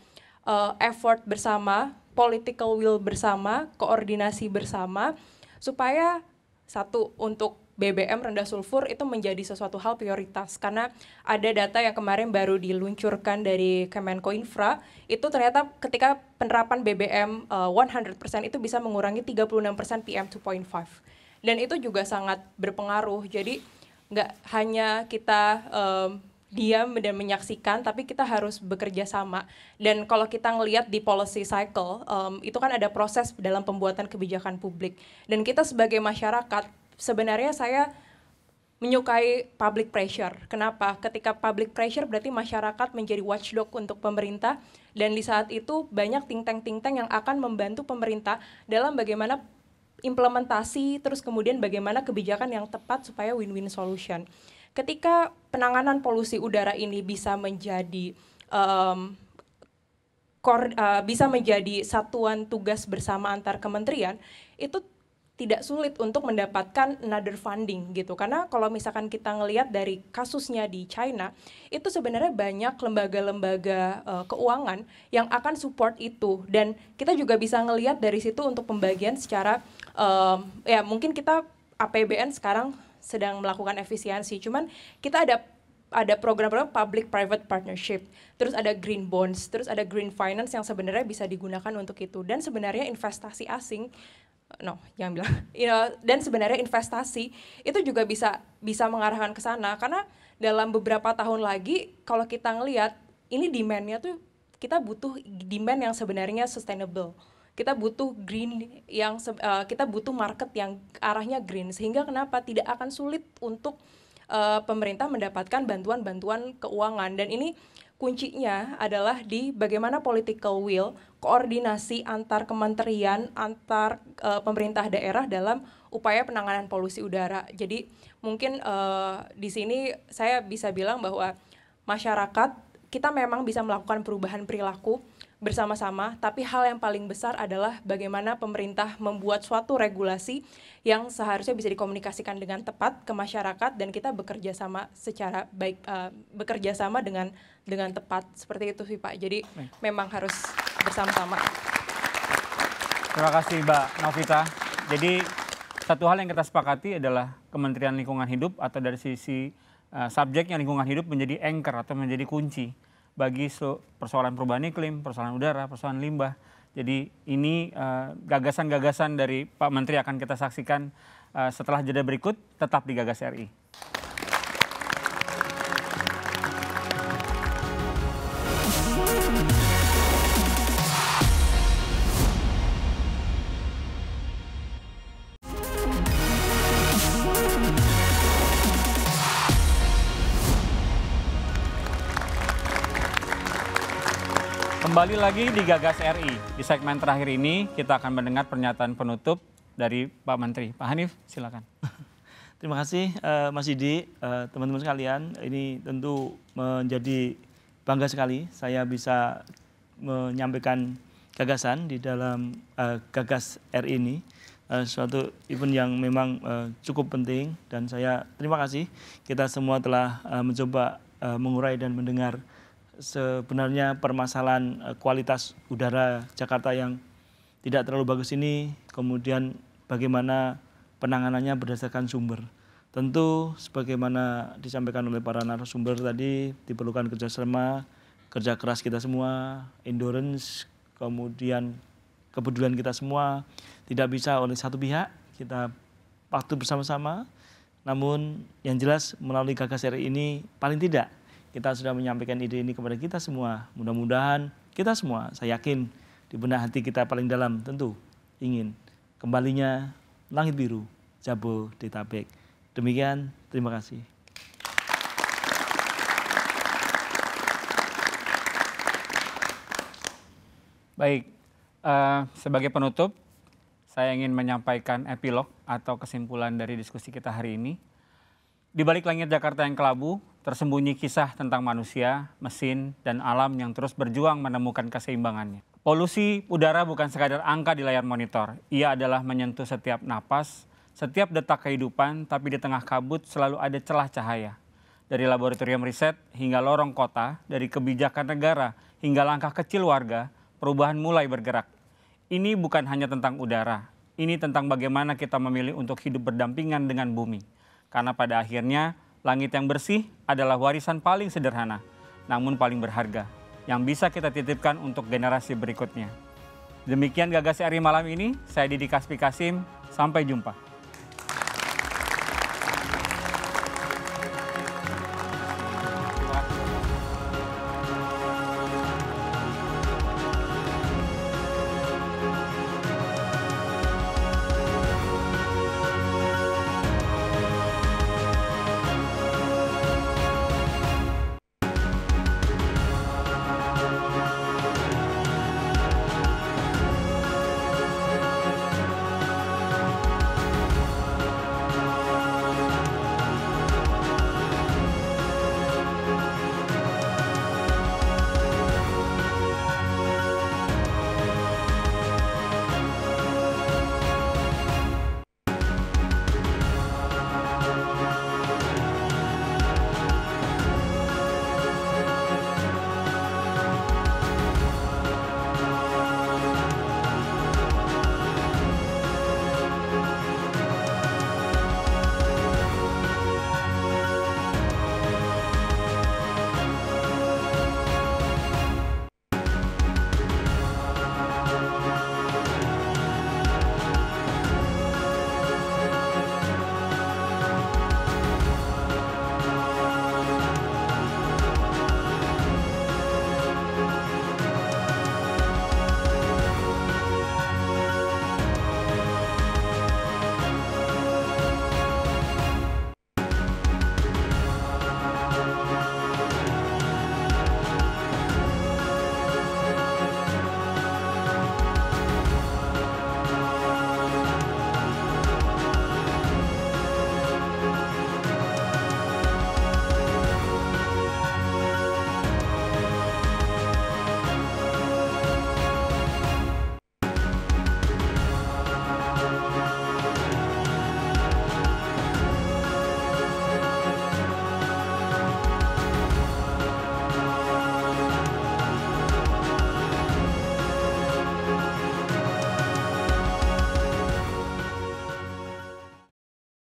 effort bersama, political will bersama, koordinasi bersama, supaya satu, untuk BBM rendah sulfur itu menjadi sesuatu hal prioritas karena ada data yang kemarin baru diluncurkan dari Kemenkoinfra itu ternyata ketika penerapan BBM 100% itu bisa mengurangi 36% PM2.5 dan itu juga sangat berpengaruh. Jadi nggak hanya kita diam dan menyaksikan, tapi kita harus bekerja sama. Dan kalau kita ngelihat di policy cycle, itu kan ada proses dalam pembuatan kebijakan publik. Dan kita sebagai masyarakat, sebenarnya saya menyukai public pressure. Kenapa? Ketika public pressure berarti masyarakat menjadi watchdog untuk pemerintah, dan di saat itu banyak think tank yang akan membantu pemerintah dalam bagaimana implementasi, terus kemudian bagaimana kebijakan yang tepat supaya win-win solution. Ketika penanganan polusi udara ini bisa menjadi bisa menjadi satuan tugas bersama antar kementerian, itu tidak sulit untuk mendapatkan another funding gitu. Karena kalau misalkan kita ngelihat dari kasusnya di China, itu sebenarnya banyak lembaga-lembaga keuangan yang akan support itu. Dan kita juga bisa ngelihat dari situ untuk pembagian secara, ya mungkin kita APBN sekarang sedang melakukan efisiensi, cuman kita ada program-program public-private partnership, terus ada green bonds, terus ada green finance yang sebenarnya bisa digunakan untuk itu. Dan sebenarnya investasi asing, dan sebenarnya investasi itu juga bisa mengarahkan ke sana, karena dalam beberapa tahun lagi kalau kita ngelihat ini demand-nya tuh kita butuh demand yang sebenarnya sustainable. Kita butuh green kita butuh market yang arahnya green, sehingga kenapa tidak akan sulit untuk pemerintah mendapatkan bantuan-bantuan keuangan. Dan ini kuncinya adalah di bagaimana political will, koordinasi antar kementerian, antar pemerintah daerah dalam upaya penanganan polusi udara. Jadi mungkin di sini saya bisa bilang bahwa masyarakat kita memang bisa melakukan perubahan perilaku bersama-sama, tapi hal yang paling besar adalah bagaimana pemerintah membuat suatu regulasi yang seharusnya bisa dikomunikasikan dengan tepat ke masyarakat, dan kita bekerja sama secara baik, bekerja sama dengan tepat, seperti itu sih Pak. Jadi memang harus bersama-sama. Terima kasih Mbak Novita. Jadi satu hal yang kita sepakati adalah Kementerian Lingkungan Hidup atau dari sisi subjeknya lingkungan hidup menjadi anchor atau menjadi kunci bagi persoalan perubahan iklim, persoalan udara, persoalan limbah. Jadi ini gagasan-gagasan dari Pak Menteri akan kita saksikan setelah jeda berikut, tetap di Gagas RI. Kembali lagi di Gagas RI. Di segmen terakhir ini kita akan mendengar pernyataan penutup dari Pak Menteri. Pak Hanif, silakan. Terima kasih Mas Didi, teman-teman sekalian. Ini tentu menjadi bangga sekali saya bisa menyampaikan gagasan di dalam Gagas RI ini. Suatu event yang memang cukup penting, dan saya terima kasih kita semua telah mencoba mengurai dan mendengar sebenarnya permasalahan kualitas udara Jakarta yang tidak terlalu bagus ini, kemudian bagaimana penanganannya berdasarkan sumber. Tentu sebagaimana disampaikan oleh para narasumber tadi, diperlukan kerjasama, kerja keras kita semua, endurance, kemudian kepedulian kita semua. Tidak bisa oleh satu pihak, kita waktu bersama-sama. Namun yang jelas melalui Gagas RI ini paling tidak kita sudah menyampaikan ide ini kepada kita semua. Mudah-mudahan kita semua, saya yakin di benak hati kita paling dalam tentu ingin kembalinya langit biru Jabodetabek. Demikian, terima kasih. Baik, sebagai penutup, saya ingin menyampaikan epilog atau kesimpulan dari diskusi kita hari ini. Di balik langit Jakarta yang kelabu, tersembunyi kisah tentang manusia, mesin, dan alam yang terus berjuang menemukan keseimbangannya. Polusi udara bukan sekadar angka di layar monitor. Ia adalah menyentuh setiap napas, setiap detak kehidupan, tapi di tengah kabut selalu ada celah cahaya. Dari laboratorium riset hingga lorong kota, dari kebijakan negara hingga langkah kecil warga, perubahan mulai bergerak. Ini bukan hanya tentang udara, ini tentang bagaimana kita memilih untuk hidup berdampingan dengan bumi. Karena pada akhirnya langit yang bersih adalah warisan paling sederhana, namun paling berharga, yang bisa kita titipkan untuk generasi berikutnya. Demikian Gagas RI malam ini, saya Didi Kaspi Kasim, sampai jumpa.